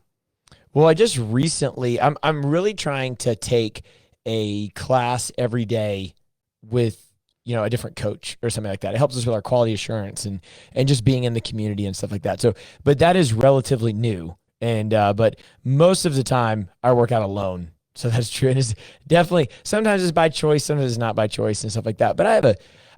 Well, I just recently, I'm really trying to take a class every day with, a different coach or something like that. It helps us with our quality assurance and just being in the community and stuff like that. So, but that is relatively new. And, but most of the time I work out alone. So that's true. And it's definitely, sometimes it's by choice, sometimes it's not by choice and stuff like that. But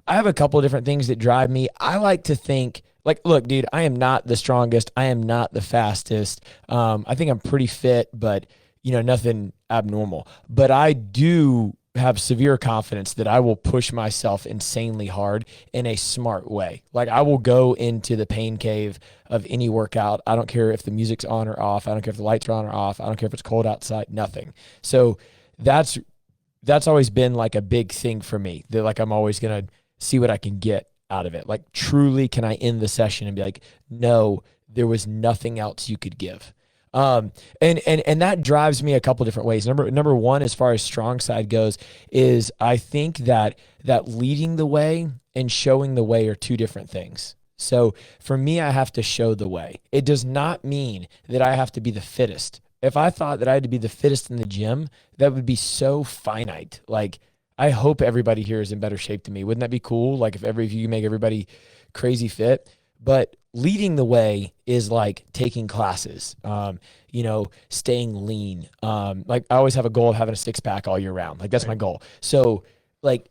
I have a couple of different things that drive me. I like to think like, look, dude, I am not the strongest. I am not the fastest. I think I'm pretty fit, but nothing abnormal, but I do have severe confidence that I will push myself insanely hard in a smart way. Like I will go into the pain cave of any workout. I don't care if the music's on or off. I don't care if the lights are on or off. I don't care if it's cold outside, nothing. So that's always been like a big thing for me, that like I'm always going to see what I can get out of it. Like truly, can I end the session and be like, no, there was nothing else you could give. And that drives me a couple different ways. Number one, as far as strong side goes, is I think that leading the way and showing the way are two different things. So for me, I have to show the way. It does not mean that I have to be the fittest. If I thought that I had to be the fittest in the gym, that would be so finite. Like I hope everybody here is in better shape than me. Wouldn't that be cool? Like if you make everybody crazy fit, but leading the way is like taking classes, staying lean. Like I always have a goal of having a 6-pack all year round. Like that's my goal. So like,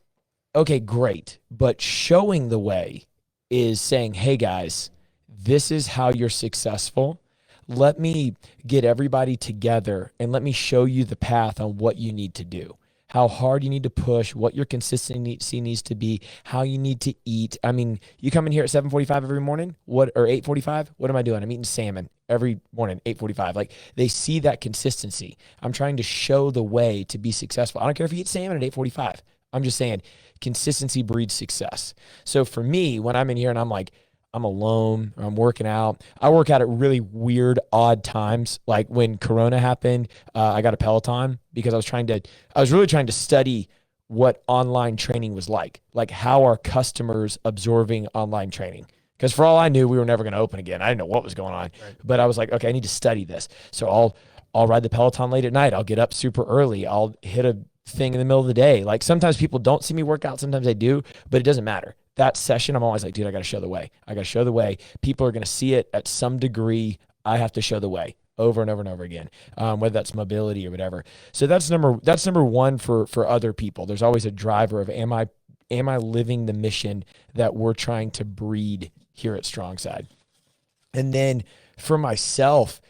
okay, great. But showing the way is saying, hey guys, this is how you're successful. Let me get everybody together and let me show you the path on what you need to do, how hard you need to push, what your consistency needs to be, how you need to eat. I mean, you come in here at 7:45 every morning, or 8:45? What am I doing? I'm eating salmon every morning, 8:45. Like they see that consistency. I'm trying to show the way to be successful. I don't care if you eat salmon at 8:45. I'm just saying consistency breeds success. So for me, when I'm in here and I'm like, I'm alone or I'm working out, I work out at really weird, odd times. Like when Corona happened, I got a Peloton because I was really trying to study what online training was like how are customers absorbing online training? Because for all I knew, we were never going to open again. I didn't know what was going on, but I was like, okay, I need to study this. So I'll ride the Peloton late at night. I'll get up super early. I'll hit a thing in the middle of the day. Like sometimes people don't see me work out. Sometimes they do, but it doesn't matter. That session, I'm always like, dude, I got to show the way. I got to show the way. People are going to see it at some degree. I have to show the way over and over and over again, whether that's mobility or whatever. So that's number one for other people. There's always a driver of, am I living the mission that we're trying to breed here at StrongSide? And then for myself,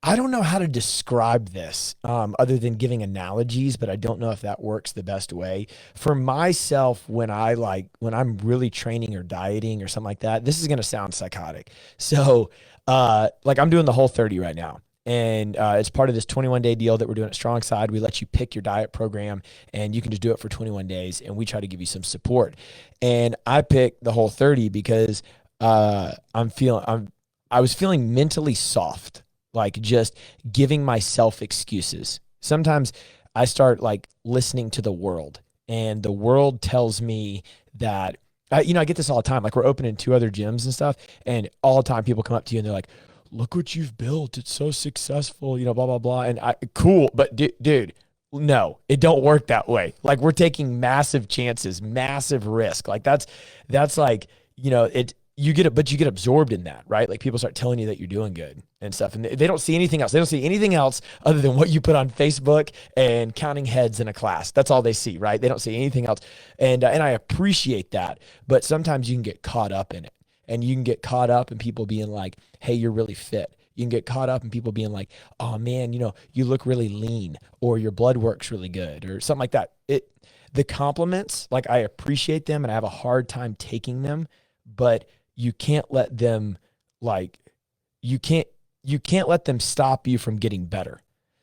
I don't know how to describe this other than giving analogies, but I don't know if that works the best way. For myself, when I'm really training or dieting or something like that, this is going to sound psychotic. So like I'm doing the Whole30 right now. And it's part of this 21-day deal that we're doing at StrongSide. We let you pick your diet program and you can just do it for 21 days. And we try to give you some support. And I picked the Whole30 because I was feeling mentally soft. Like just giving myself excuses. Sometimes I start like listening to the world, and the world tells me that, I get this all the time. Like we're opening 2 other gyms and stuff, and all the time people come up to you and they're like, look what you've built. It's so successful, blah, blah, blah. And cool. But dude, no, it don't work that way. Like we're taking massive chances, massive risk. Like that's like, you get absorbed in that, right? Like people start telling you that you're doing good and stuff, and they don't see anything else. They don't see anything else other than what you put on Facebook and counting heads in a class. That's all they see, right? They don't see anything else. And I appreciate that, but sometimes you can get caught up in it, and you can get caught up in people being like, hey, you're really fit. You can get caught up in people being like, oh man, you look really lean, or your blood work's really good, or something like that. The compliments, like, I appreciate them and I have a hard time taking them, but you can't let them like, you can't let them stop you from getting better.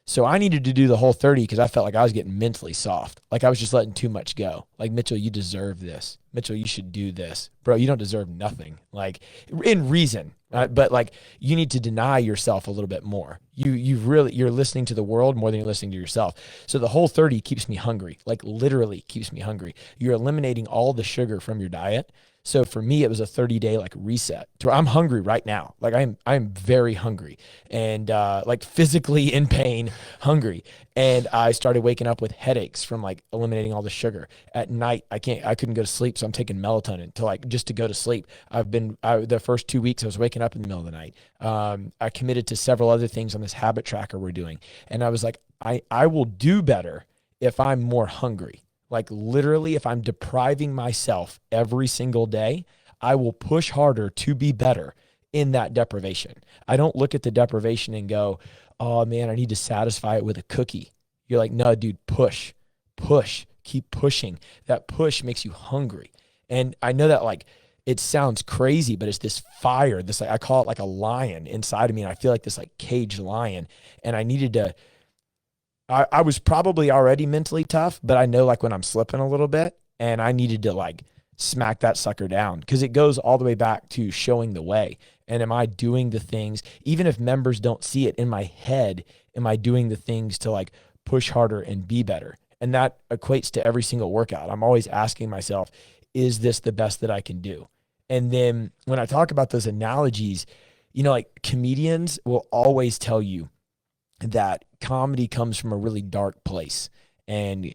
So I needed to do the whole 30 because I felt like I was getting mentally soft. Like I was just letting too much go. Like, Mitchell, you deserve this. Mitchell, you should do this. Bro, you don't deserve nothing. Like, in reason. But like, you need to deny yourself a little bit more. You're listening to the world more than you're listening to yourself. So the whole 30 keeps me hungry. Like, literally keeps me hungry. You're eliminating all the sugar from your diet. So for me, it was a 30-day like reset to where I'm hungry right now. Like, I'm very hungry and like physically in pain, hungry. And I started waking up with headaches from like eliminating all the sugar. At night, I couldn't go to sleep. So I'm taking melatonin just to go to sleep. The first 2 weeks I was waking up in the middle of the night. I committed to several other things on this habit tracker we're doing. And I was like, I will do better if I'm more hungry. Like, literally, if I'm depriving myself every single day, I will push harder to be better in that deprivation. I don't look at the deprivation and go, oh man, I need to satisfy it with a cookie. You're like, no, dude, push, keep pushing. That push makes you hungry. And I know that, like, it sounds crazy, but it's this fire, this, like, I call it like a lion inside of me. And I feel like this like caged lion. And I needed to, I was probably already mentally tough, but I know, like, when I'm slipping a little bit, and I needed to like smack that sucker down, because it goes all the way back to showing the way. And am I doing the things, even if members don't see it in my head, am I doing the things to like push harder and be better? And that equates to every single workout. I'm always asking myself, is this the best that I can do? And then when I talk about those analogies, like, comedians will always tell you that comedy comes from a really dark place, and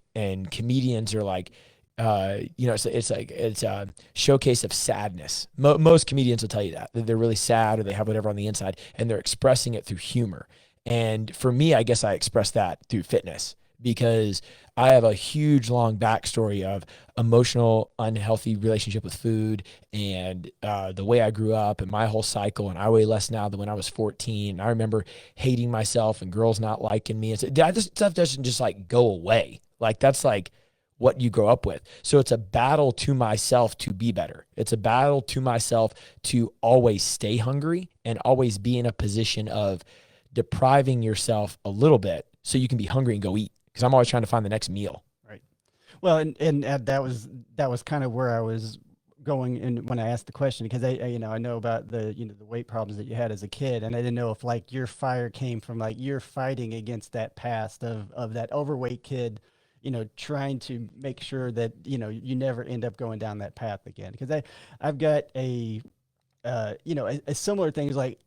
comedians are like, it's a showcase of sadness. Most comedians will tell you that they're really sad, or they have whatever on the inside, and they're expressing it through humor. And for me, I guess I express that through fitness, because I have a huge, long backstory of emotional, unhealthy relationship with food, and the way I grew up and my whole cycle. And I weigh less now than when I was 14. And I remember hating myself and girls not liking me. And so this stuff doesn't just like go away. Like, that's like what you grow up with. So it's a battle to myself to be better. It's a battle to myself to always stay hungry and always be in a position of depriving yourself a little bit so you can be hungry and go eat. Because I'm always trying to find the next meal. Right. Well, and that was kind of where I was going in when I asked the question, because I know about the weight problems that you had as a kid, and I didn't know if like your fire came from like you're fighting against that past of that overweight kid, trying to make sure that you never end up going down that path again. Because I've got a similar thing. Is like,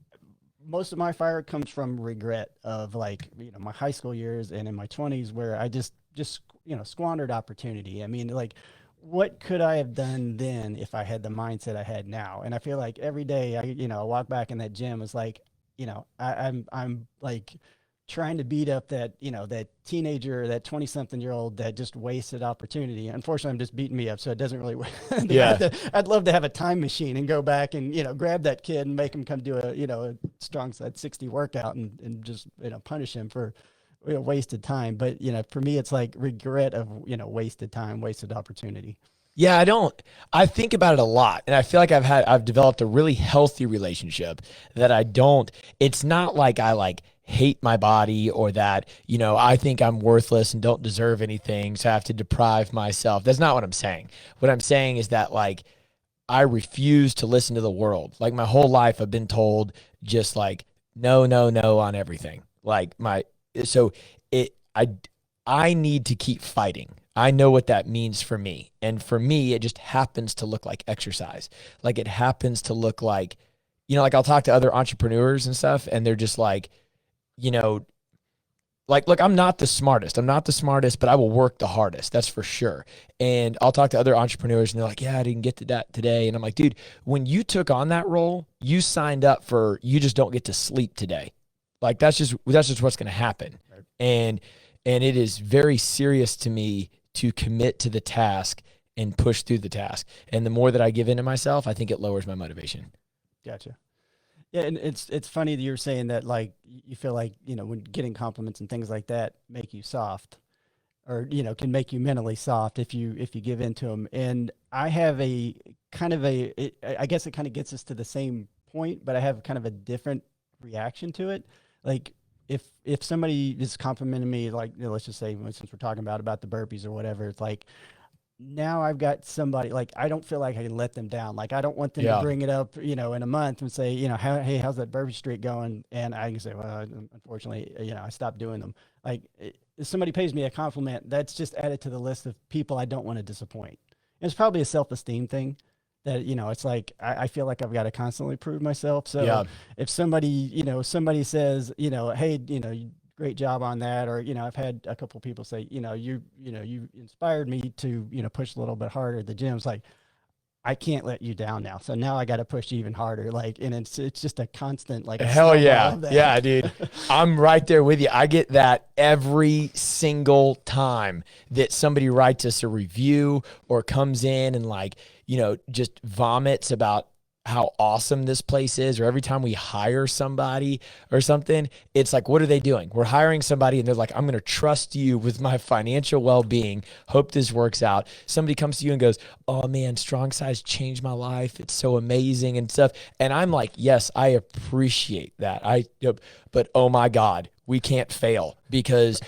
most of my fire comes from regret of like, my high school years and in my 20s, where I just squandered opportunity. I mean, like, what could I have done then if I had the mindset I had now? And I feel like every day I walk back in that gym, it's like, I'm like trying to beat up that, that teenager, that 20-something-year-old that just wasted opportunity. Unfortunately, I'm just beating me up, so it doesn't really. Yeah. I'd love to have a time machine and go back and grab that kid and make him come do a strong side 60 workout and just punish him for wasted time. But for me, it's like regret of wasted time, wasted opportunity. Yeah, I think about it a lot, and I feel like I've developed a really healthy relationship that it's not like I like hate my body, or that, I think I'm worthless and don't deserve anything, so I have to deprive myself. That's not what I'm saying. What I'm saying is that, like, I refuse to listen to the world. Like, my whole life I've been told just like, no, no, no on everything. Like, I need to keep fighting. I know what that means for me. And for me, it just happens to look like exercise. Like, it happens to look like, like, I'll talk to other entrepreneurs and stuff, and they're just like, like, look, I'm not the smartest, but I will work the hardest. That's for sure. And I'll talk to other entrepreneurs, and they're like, yeah, I didn't get to that today. And I'm like, dude, when you took on that role, you signed up for, you just don't get to sleep today. Like, that's just what's going to happen. Right. And it is very serious to me to commit to the task and push through the task. And the more that I give into myself, I think it lowers my motivation. Gotcha. Yeah, and it's funny that you're saying that, like, you feel like, when getting compliments and things like that make you soft, or can make you mentally soft if you give in to them. And I have a kind of I guess it kind of gets us to the same point, but I have kind of a different reaction to it. Like, if somebody is complimenting me, like, let's just say, since we're talking about the burpees or whatever, it's like, now I've got somebody, like, I don't feel like I can let them down. Like, I don't want them to Yeah. bring it up, in a month and say, hey, how's that burpee streak going? And I can say, well, unfortunately, I stopped doing them. Like, if somebody pays me a compliment, that's just added to the list of people I don't want to disappoint. And it's probably a self-esteem thing that, it's like, I feel like I've got to constantly prove myself. So Yeah. if somebody says, hey, great job on that, or I've had a couple people say, you inspired me to push a little bit harder at the gym. It's like, I can't let you down now, so now I got to push even harder. Like, and it's just a constant, like, a Hell snowball yeah. of that. Yeah, dude. I'm right there with you. I get that every single time that somebody writes us a review or comes in and, like, just vomits about how awesome this place is, or every time we hire somebody or something, it's like, what are they doing? We're hiring somebody and they're like, I'm going to trust you with my financial well-being. Hope this works out. Somebody comes to you and goes, oh man, StrongSide's changed my life. It's so amazing and stuff. And I'm like, yes, I appreciate that. But oh my God, we can't fail, because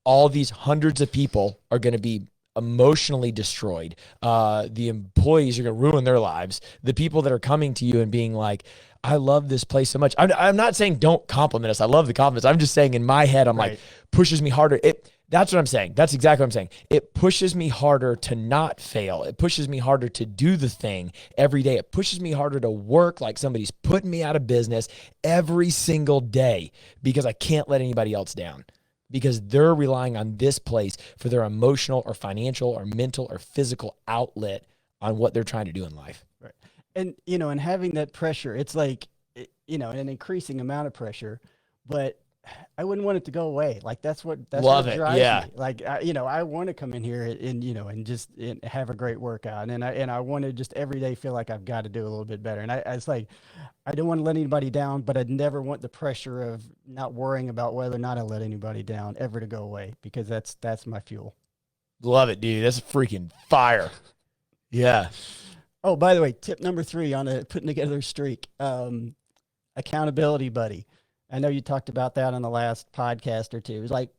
all these hundreds of people are going to be emotionally destroyed. The employees are going to ruin their lives. The people that are coming to you and being like, I love this place so much. I'm not saying don't compliment us. I love the compliments. I'm just saying, in my head, I'm Right. like, pushes me harder. That's what I'm saying. That's exactly what I'm saying. It pushes me harder to not fail. It pushes me harder to do the thing every day. It pushes me harder to work like somebody's putting me out of business every single day, because I can't let anybody else down, because they're relying on this place for their emotional or financial or mental or physical outlet on what they're trying to do in life. Right. And, and having that pressure, it's like, an increasing amount of pressure, but I wouldn't want it to go away. Like, that's Love what it. drives Yeah. me. Like, I want to come in here and just have a great workout. And I want to just every day feel like I've got to do a little bit better. And it's like, I don't want to let anybody down, but I'd never want the pressure of not worrying about whether or not I let anybody down ever to go away, because that's my fuel. Love it, dude. That's freaking fire. Yeah. Oh, by the way, tip number 3 on putting together a streak, accountability buddy. I know you talked about that on the last podcast or two. It's like,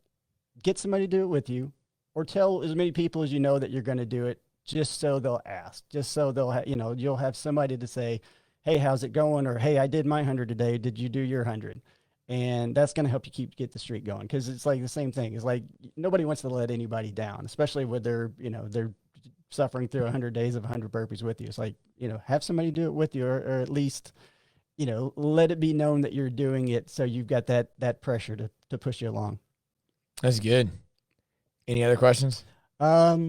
get somebody to do it with you, or tell as many people as you know that you're going to do it, just so they'll ask, just so they'll, you'll have somebody to say, hey, how's it going? Or, hey, I did my 100 today. Did you do your 100? And that's going to help you get the streak going. Cause it's like the same thing. It's like, nobody wants to let anybody down, especially with they're suffering through 100 days of 100 burpees with you. It's like, have somebody do it with you, or at least, let it be known that you're doing it, so you've got that pressure to push you along. That's good. Any other questions? Let's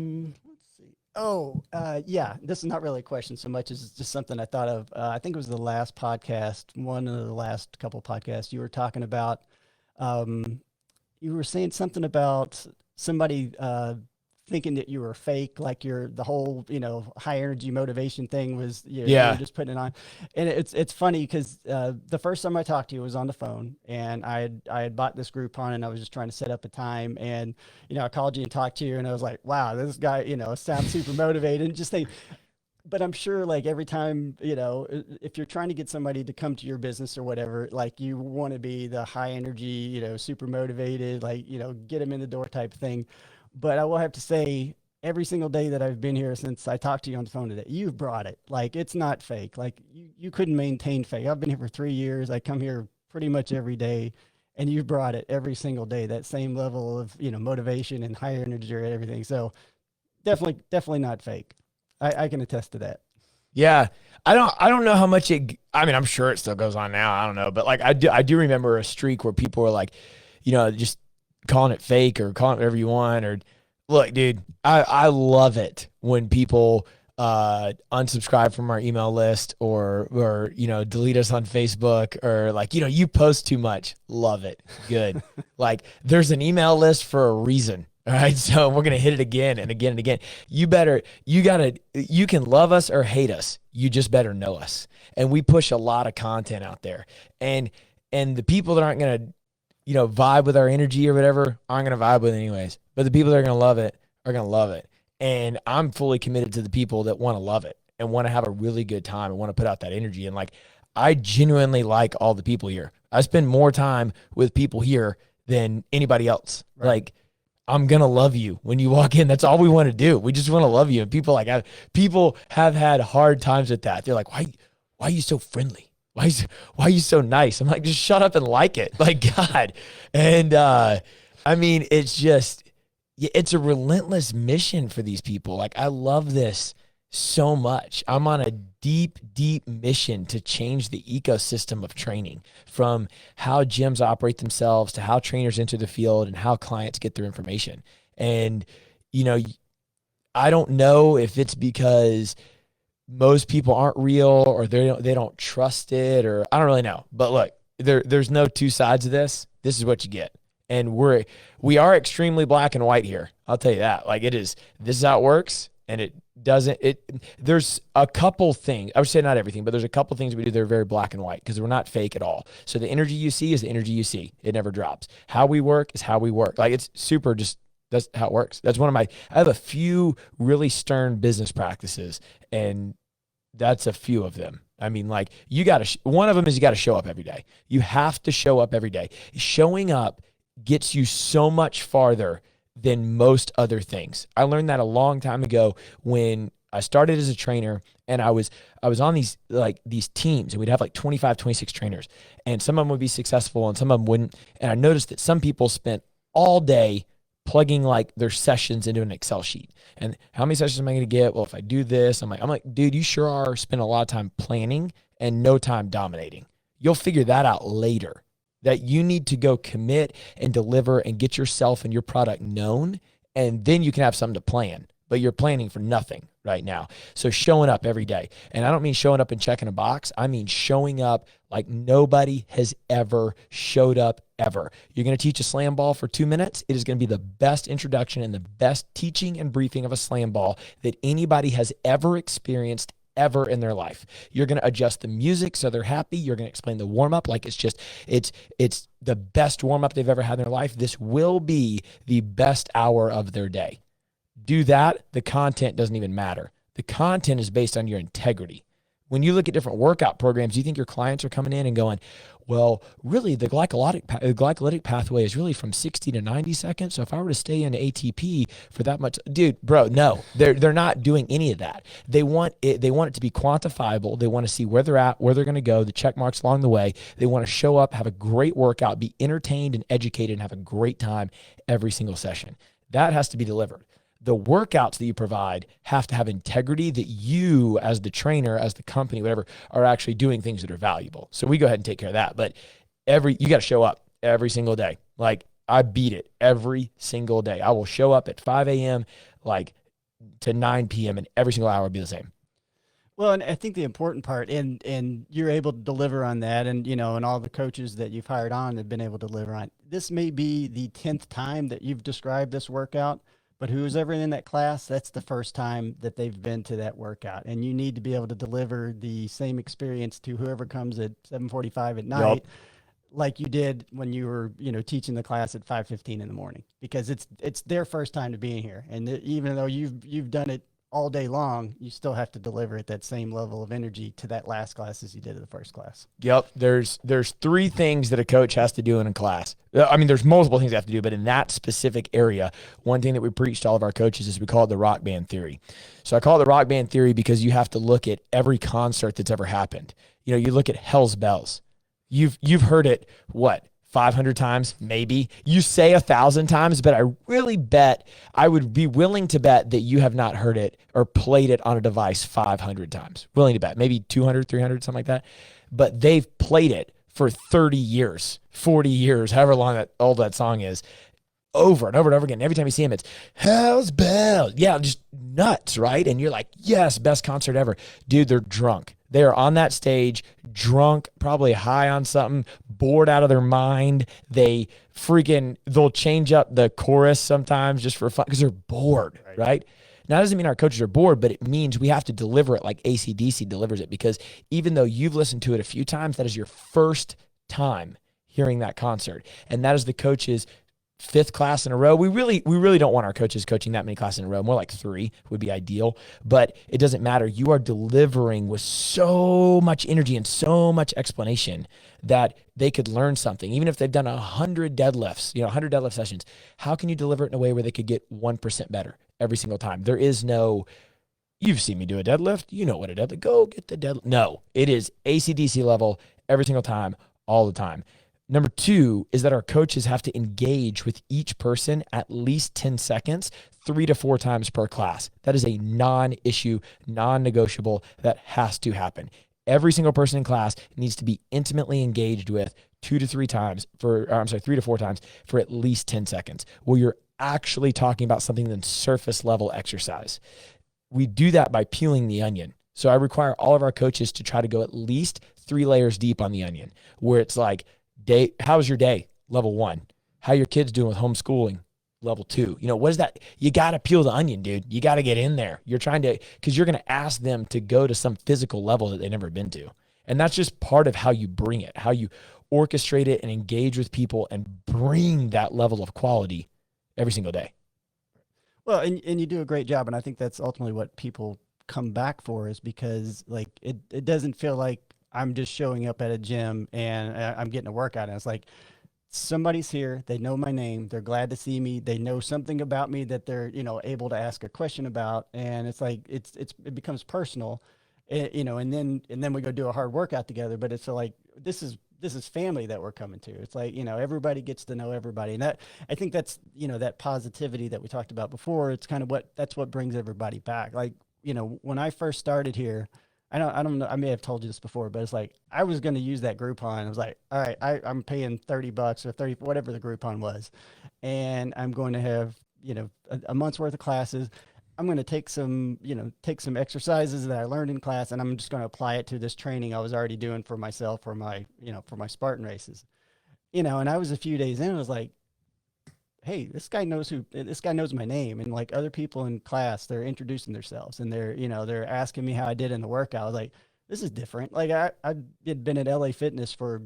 see. Oh, yeah, this is not really a question so much as it's just something I thought of. I think it was the last podcast, one of the last couple of podcasts, you were talking about, you were saying something about somebody thinking that you were fake, like the whole, high energy motivation thing was, you were just putting it on. And it's funny because the first time I talked to you was on the phone, and I had bought this Groupon, and I was just trying to set up a time, and, I called you and talked to you, and I was like, wow, this guy, sounds super motivated, and just think, but I'm sure, like, every time, if you're trying to get somebody to come to your business or whatever, like, you want to be the high energy, super motivated, like, get them in the door type of thing. But I will have to say, every single day that I've been here since I talked to you on the phone today, you've brought it. Like, it's not fake. Like, you couldn't maintain fake. I've been here for 3 years. I come here pretty much every day, and you've brought it every single day, that same level of, motivation and higher energy and everything. So definitely not fake. I can attest to that. Yeah. I don't know how much I'm sure it still goes on now. I don't know. But, like, I do remember a streak where people were like, just calling it fake or calling it whatever you want. Or, look, dude, I love it when people unsubscribe from our email list, or delete us on Facebook, or, like, you post too much. Love it. Good. Like, there's an email list for a reason. All right. So we're going to hit it again and again and again. You can love us or hate us. You just better know us. And we push a lot of content out there. And the people that aren't going to, vibe with our energy or whatever aren't going to vibe with it anyways. But the people that are going to love it are going to love it. And I'm fully committed to the people that want to love it and want to have a really good time and want to put out that energy. And like, I genuinely like all the people here. I spend more time with people here than anybody else. Right. Like, I'm going to love you when you walk in. That's all we want to do. We just want to love you. And people have had hard times with that. They're like, why are you so friendly? Why are you so nice? I'm like, just shut up and like it. Like, God. And, I mean, it's a relentless mission for these people. Like, I love this so much. I'm on a deep, deep mission to change the ecosystem of training, from how gyms operate themselves to how trainers enter the field and how clients get their information. And, I don't know if it's because most people aren't real or they don't trust it, or I don't really know. But look, there's no two sides of this. This is what you get. And we are extremely black and white here. I'll tell you that. Like, this is how it works. And there's a couple things, I would say not everything, but there's a couple things we do that are very black and white because we're not fake at all. So the energy you see is the energy you see. It never drops. How we work is how we work. Like, it's super, just that's how it works. That's I have a few really stern business practices, and that's a few of them. I mean, like, one of them is you got to show up every day. You have to show up every day. Showing up gets you so much farther than most other things. I learned that a long time ago when I started as a trainer, and I was on these teams, and we'd have like 25, 26 trainers, and some of them would be successful and some of them wouldn't. And I noticed that some people spent all day plugging like their sessions into an Excel sheet. And how many sessions am I going to get? Well, if I do this, I'm like, dude, you sure are spending a lot of time planning and no time dominating. You'll figure that out later, that you need to go commit and deliver and get yourself and your product known, and then you can have something to plan. But you're planning for nothing right now. So showing up every day. And I don't mean showing up and checking a box. I mean showing up like nobody has ever showed up ever. You're going to teach a slam ball for 2 minutes. It is going to be the best introduction and the best teaching and briefing of a slam ball that anybody has ever experienced ever in their life. You're going to adjust the music so they're happy. You're going to explain the warm-up like it's the best warm-up they've ever had in their life. This will be the best hour of their day. Do that, the content doesn't even matter. The content is based on your integrity. When you look at different workout programs, you think your clients are coming in and going, well, really, the glycolytic pathway is really from 60 to 90 seconds. So if I were to stay in ATP for that much, dude, bro, no, they're not doing any of that. They want it to be quantifiable. They want to see where they're at, where they're going to go, the check marks along the way. They want to show up, have a great workout, be entertained and educated, and have a great time every single session. That has to be delivered. The workouts that you provide have to have integrity, that you as the trainer, as the company, whatever, are actually doing things that are valuable. So we go ahead and take care of that. But you got to show up every single day. Like, I beat it every single day. I will show up at 5 a.m. like to 9 p.m. and every single hour will be the same. Well, and I think the important part, and you're able to deliver on that, and and all the coaches that you've hired on have been able to deliver on. This may be the 10th time that you've described this workout. But who's ever in that class, that's the first time that they've been to that workout. And you need to be able to deliver the same experience to whoever comes at 7:45 at night, yep, like you did when you were, teaching the class at 5:15 in the morning, because it's their first time to be here. And even though you've done it all day long, you still have to deliver at that same level of energy to that last class as you did to the first class. Yep. There's 3 things that a coach has to do in a class. I mean, there's multiple things they have to do, but in that specific area, one thing that we preach to all of our coaches is we call it the rock band theory. So I call it the rock band theory because you have to look at every concert that's ever happened. You look at Hell's Bells. You've heard it, what, 500 times, maybe. You say 1,000 times, but I would be willing to bet that you have not heard it or played it on a device 500 times. Willing to bet, maybe 200, 300, something like that. But they've played it for 30 years, 40 years, however long old that song is, over and over and over again. Every time you see him, it's Hell's Bells. Yeah, just nuts, right? And you're like, yes, best concert ever. Dude, they're drunk. They are on that stage, drunk, probably high on something, bored out of their mind. They'll change up the chorus sometimes just for fun because they're bored, right? Now, that doesn't mean our coaches are bored, but it means we have to deliver it like AC/DC delivers it, because even though you've listened to it a few times, that is your first time hearing that concert. And that is the coach's 5th class in a row. We really don't want our coaches coaching that many classes in a row. More like 3 would be ideal, but it doesn't matter. You are delivering with so much energy and so much explanation that they could learn something. Even if they've done 100 deadlifts, 100 deadlift sessions, how can you deliver it in a way where they could get 1% better every single time? There is no, you've seen me do a deadlift, you know what a deadlift, go get the deadlift. No, it is AC/DC level every single time, all the time. Number 2 is that our coaches have to engage with each person at least 10 seconds, 3 to 4 times per class. That is a non-issue, non-negotiable. That has to happen. Every single person in class needs to be intimately engaged with 3 to 4 times for at least 10 seconds, where you're actually talking about something than surface level exercise. We do that by peeling the onion. So I require all of our coaches to try to go at least 3 layers deep on the onion, where it's like, how's your day? Level 1. How your kids doing with homeschooling? Level 2. What is that? You got to peel the onion, dude. You got to get in there. Because you're going to ask them to go to some physical level that they've never been to. And that's just part of how you bring it, how you orchestrate it and engage with people and bring that level of quality every single day. Well, and you do a great job. And I think that's ultimately what people come back for, is because like, it doesn't feel like I'm just showing up at a gym and I'm getting a workout. And it's like, somebody's here. They know my name. They're glad to see me. They know something about me that they're, able to ask a question about. And it's like, it becomes personal, and then we go do a hard workout together. But it's like, this is family that we're coming to. It's like, everybody gets to know everybody. And I think that's, that positivity that we talked about before. It's kind of that's what brings everybody back. Like, when I first started here, I don't know, I may have told you this before, but it's like, I was going to use that Groupon. I was like, all right, I'm paying $30 or 30, whatever the Groupon was. And I'm going to have, a month's worth of classes. I'm going to take some exercises that I learned in class, and I'm just going to apply it to this training I was already doing for myself, for my Spartan races, and I was a few days in, I was like, hey, this guy knows my name. And like, other people in class, they're introducing themselves and they're asking me how I did in the workout. I was like, this is different. Like I had been at LA Fitness for,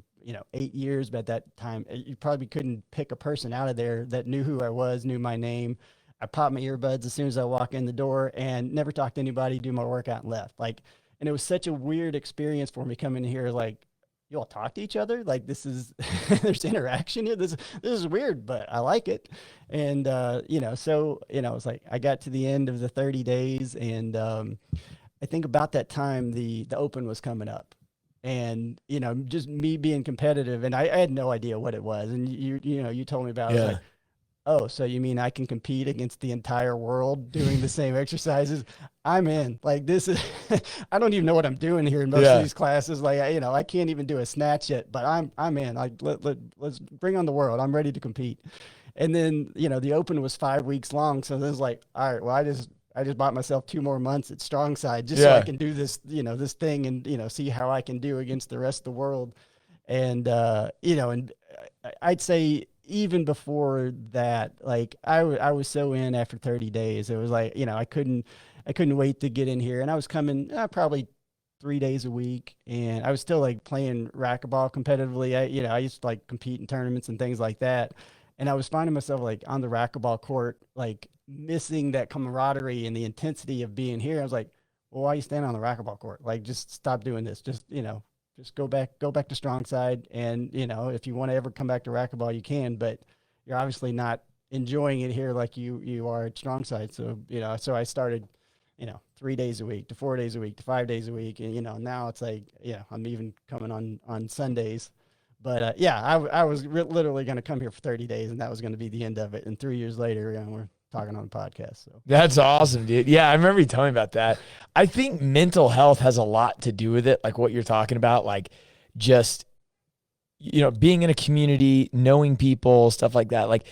8 years, but at that time you probably couldn't pick a person out of there that knew who I was, knew my name. I popped my earbuds as soon as I walk in the door and never talked to anybody, do my workout and left. Like, and it was such a weird experience for me coming here. Like, you all talk to each other? Like, this is, there's interaction here. This is weird, but I like it. And, it's like, I got to the end of the 30 days and, I think about that time, the open was coming up, and, just me being competitive, and I had no idea what it was. And you told me about it. I was like, oh, so you mean I can compete against the entire world doing the same exercises? I'm in. Like, this is, I don't even know what I'm doing here in most of these classes. Like, I can't even do a snatch yet, but I'm in. Like, let's bring on the world. I'm ready to compete. And then, the open was 5 weeks long. So this is like, all right, well, I just bought myself 2 more months at STRONGSIDE just so I can do this, this thing and, see how I can do against the rest of the world. And, and I'd say, even before that, like I was so in after 30 days, it was like, I couldn't wait to get in here. And I was coming probably 3 days a week, and I was still like playing racquetball competitively. I used to like compete in tournaments and things like that. And I was finding myself like on the racquetball court, like missing that camaraderie and the intensity of being here. I was like, well, why are you standing on the racquetball court? Like, just stop doing this. Just go back to STRONGSIDE. And, if you want to ever come back to racquetball, you can, but you're obviously not enjoying it here like you are at STRONGSIDE. So, so I started, 3 days a week to 4 days a week to 5 days a week. And, now it's like, I'm even coming on Sundays. But, I was literally going to come here for 30 days, and that was going to be the end of it. And 3 years later, we're talking on the podcast. So that's awesome, dude. Yeah, I remember you telling me about that. I think mental health has a lot to do with it, like what you're talking about, like just, being in a community, knowing people, stuff like that, like,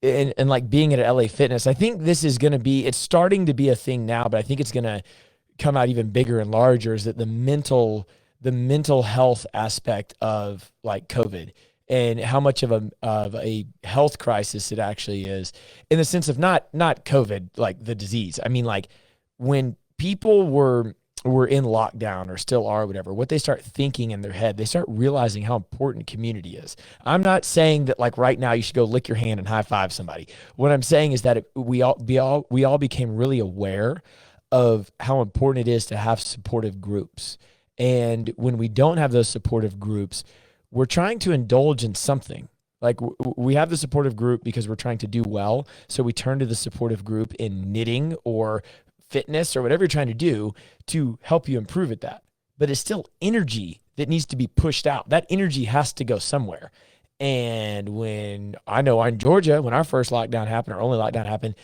and like being at LA Fitness. I think this is going to be, it's starting to be a thing now, but I think it's going to come out even bigger and larger is that the mental health aspect of like COVID and how much of a health crisis it actually is, in the sense of not COVID, like the disease. I mean, like when people were in lockdown or still are, whatever, what they start thinking in their head, they start realizing how important community is. I'm not saying that like right now you should go lick your hand and high five somebody. What I'm saying is that we all became really aware of how important it is to have supportive groups. And when we don't have those supportive groups, we're trying to indulge in something. Like we have the supportive group because we're trying to do well. So we turn to the supportive group in knitting or fitness or whatever you're trying to do to help you improve at that. But it's still energy that needs to be pushed out. That energy has to go somewhere. And when I know in Georgia, when our first lockdown happened, our only lockdown happened,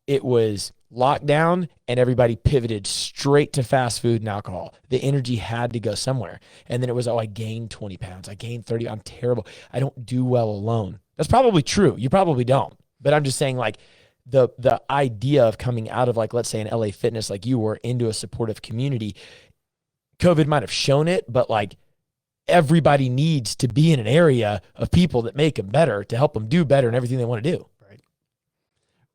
it was lockdown and everybody pivoted straight to fast food and alcohol. The energy had to go somewhere. And then it was, I gained 20 pounds. I gained 30. I'm terrible. I don't do well alone. That's probably true. You probably don't. But I'm just saying, like, the idea of coming out of, like, let's say an LA Fitness, like you were, into a supportive community, COVID might have shown it, but like everybody needs to be in an area of people that make them better to help them do better in everything they want to do.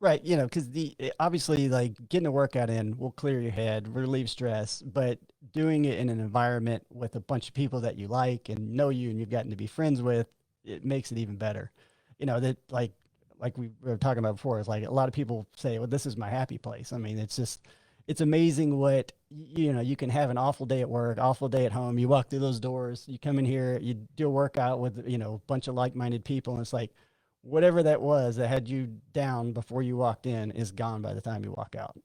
Right. You know, because obviously, like, getting a workout in will clear your head, relieve stress, but doing it in an environment with a bunch of people that you like and know you and you've gotten to be friends with, it makes it even better. You know, that like we were talking about before, is like a lot of people say, well, this is my happy place. I mean, it's amazing what, you know, you can have an awful day at work, awful day at home. You walk through those doors, you come in here, you do a workout with, you know, a bunch of like-minded people. And it's like, whatever that was that had you down before you walked in is gone by the time you walk out.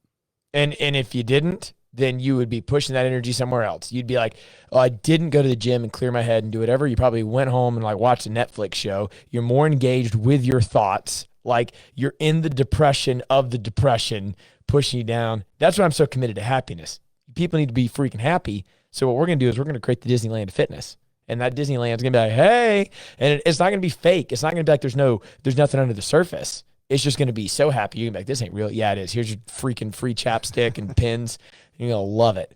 And if you didn't, then you would be pushing that energy somewhere else. You'd be like, oh, I didn't go to the gym and clear my head and do whatever. You probably went home and like watched a Netflix show. You're more engaged with your thoughts. Like you're in the depression of the depression pushing you down. That's why I'm so committed to happiness. People need to be freaking happy. So what we're going to do is we're going to create the Disneyland of fitness. And that Disneyland's going to be like, hey, and it's not going to be fake. It's not going to be like there's nothing under the surface. It's just going to be so happy. You're going to be like, this ain't real. Yeah, it is. Here's your freaking free chapstick and pins. You're going to love it,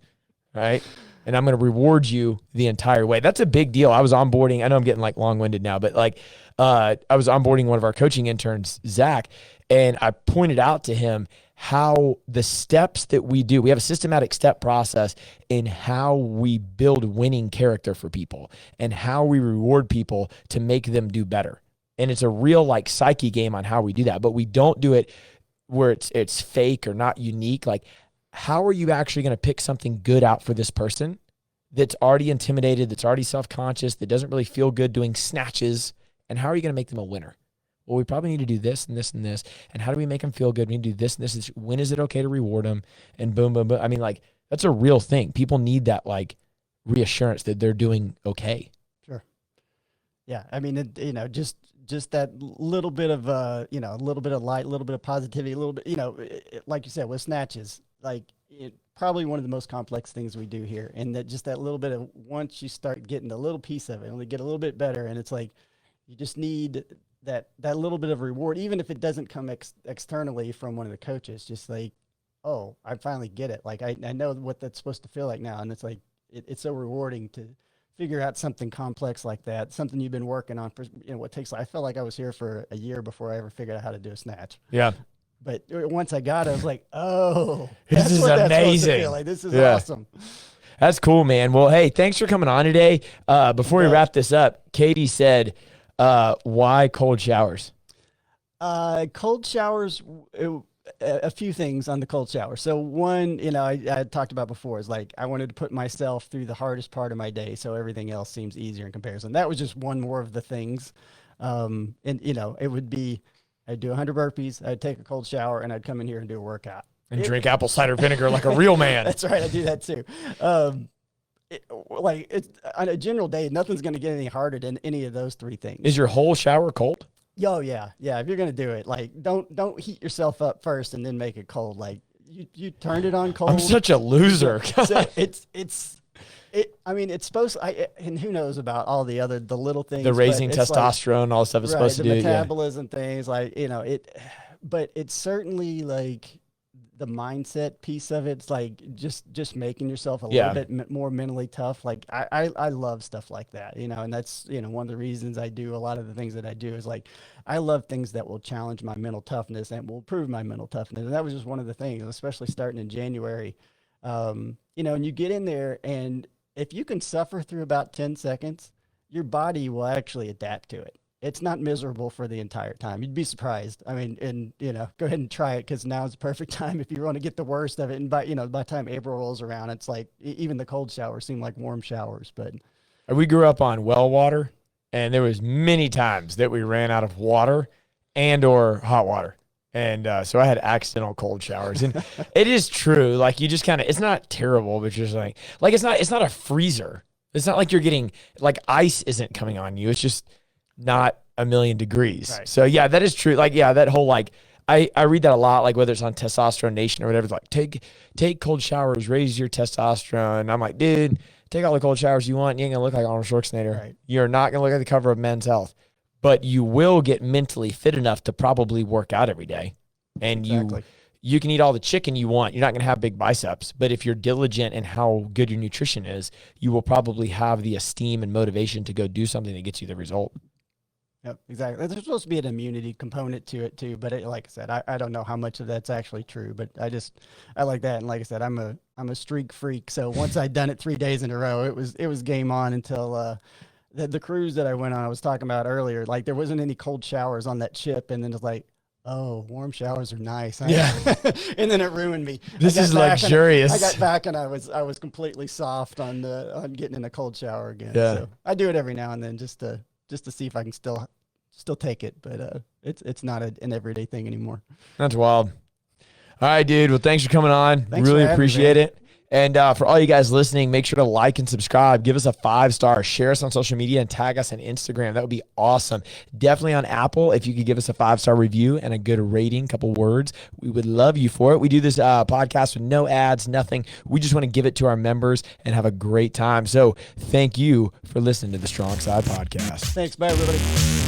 right? And I'm going to reward you the entire way. That's a big deal. I was onboarding. I know I'm getting like long-winded now, but like I was onboarding one of our coaching interns, Zach, and I pointed out to him how the steps that we do, we have a systematic step process in how we build winning character for people and how we reward people to make them do better. And it's a real like psyche game on how we do that, but we don't do it where it's fake or not unique. Like, how are you actually going to pick something good out for this person that's already intimidated, that's already self-conscious, that doesn't really feel good doing snatches? And how are you going to make them a winner? Well, we probably need to do this and this and this. And how do we make them feel good? We need to do this and this. When is it okay to reward them? And boom, boom, boom. I mean, like, that's a real thing. People need that, like, reassurance that they're doing okay. Sure. Yeah. I mean, you know, just that little bit of, you know, a little bit of light, a little bit of positivity, a little bit, you know, like you said, with snatches, like, probably one of the most complex things we do here. And that just that little bit of, once you start getting a little piece of it, and we get a little bit better, and it's like, you just need that little bit of reward, even if it doesn't come externally from one of the coaches, just like, oh, I finally get it. Like, I know what that's supposed to feel like now. And it's like, it's so rewarding to figure out something complex like that, something you've been working on for, you know, what takes, I felt like I was here for a year before I ever figured out how to do a snatch. Yeah. But once I got it, I was like, oh, this is amazing. Like, this is awesome. That's cool, man. Well, hey, thanks for coming on today. Before we wrap this up, Katie said, why cold showers? Cold showers, a few things on the cold shower. So one, you know, I talked about before, is like, I wanted to put myself through the hardest part of my day, so everything else seems easier in comparison. That was just one more of the things. And, you know, it would be, I'd do 100 burpees, I'd take a cold shower, and I'd come in here and do a workout. And drink apple cider vinegar like a real man. That's right, I do that too. On a general day, nothing's going to get any harder than any of those three things. Is your whole shower cold? Oh yeah. If you're going to do it, like, don't heat yourself up first and then make it cold. Like, you turned it on cold. I'm such a loser. So I mean, it's supposed to, and who knows about all the little things. The raising testosterone, like, all the stuff it's supposed to do. The metabolism things, like, you know, but it's certainly like the mindset piece of it's like just making yourself a Yeah. little bit more mentally tough. Like I love stuff like that, you know, and that's, you know, one of the reasons I do a lot of the things that I do is like, I love things that will challenge my mental toughness and will improve my mental toughness. And that was just one of the things, especially starting in January. You know, and you get in there, and if you can suffer through about 10 seconds, your body will actually adapt to it. It's not miserable for the entire time. You'd be surprised. I mean, and you know, go ahead and try it, because now is the perfect time if you want to get the worst of it. And by, you know, by the time April rolls around, it's like even the cold showers seem like warm showers. But We grew up on well water, and there was many times that we ran out of water and or hot water. And so I had accidental cold showers. And it is true. Like, you just kind of, it's not terrible, but you're just like it's not a freezer. It's not like you're getting, like, ice isn't coming on you. It's just not a million degrees. Right. So yeah, that is true. Like, yeah, that whole, like, I read that a lot, like whether it's on Testosterone Nation or whatever, it's like, take cold showers, raise your testosterone. And I'm like, dude, take all the cold showers you want. You ain't gonna look like Arnold Schwarzenegger. Right. You're not gonna look at the cover of Men's Health, but you will get mentally fit enough to probably work out every day. And exactly. you can eat all the chicken you want. You're not going to have big biceps, but if you're diligent in how good your nutrition is, you will probably have the esteem and motivation to go do something that gets you the result. Yep, exactly. There's supposed to be an immunity component to it too, but like I said, I don't know how much of that's actually true, but I like that. And like I said, I'm a streak freak. So once I'd done it 3 days in a row, it was game on until, the cruise that I went on, I was talking about earlier, like there wasn't any cold showers on that ship. And then it's like, oh, warm showers are nice. Yeah. And then it ruined me. This is luxurious. I got back and I was completely soft on getting in a cold shower again. Yeah. So I do it every now and then just to see if I can still take it, but it's not an everyday thing anymore. That's wild. All right, dude. Well, thanks for coming on. Thanks Really for having me, appreciate man. it. And for all you guys listening, make sure to like and subscribe. Give us a 5-star. Share us on social media and tag us on Instagram. That would be awesome. Definitely on Apple, if you could give us a 5-star review and a good rating, couple words, we would love you for it. We do this podcast with no ads, nothing. We just want to give it to our members and have a great time. So thank you for listening to the Strong Side Podcast. Thanks. Bye, everybody.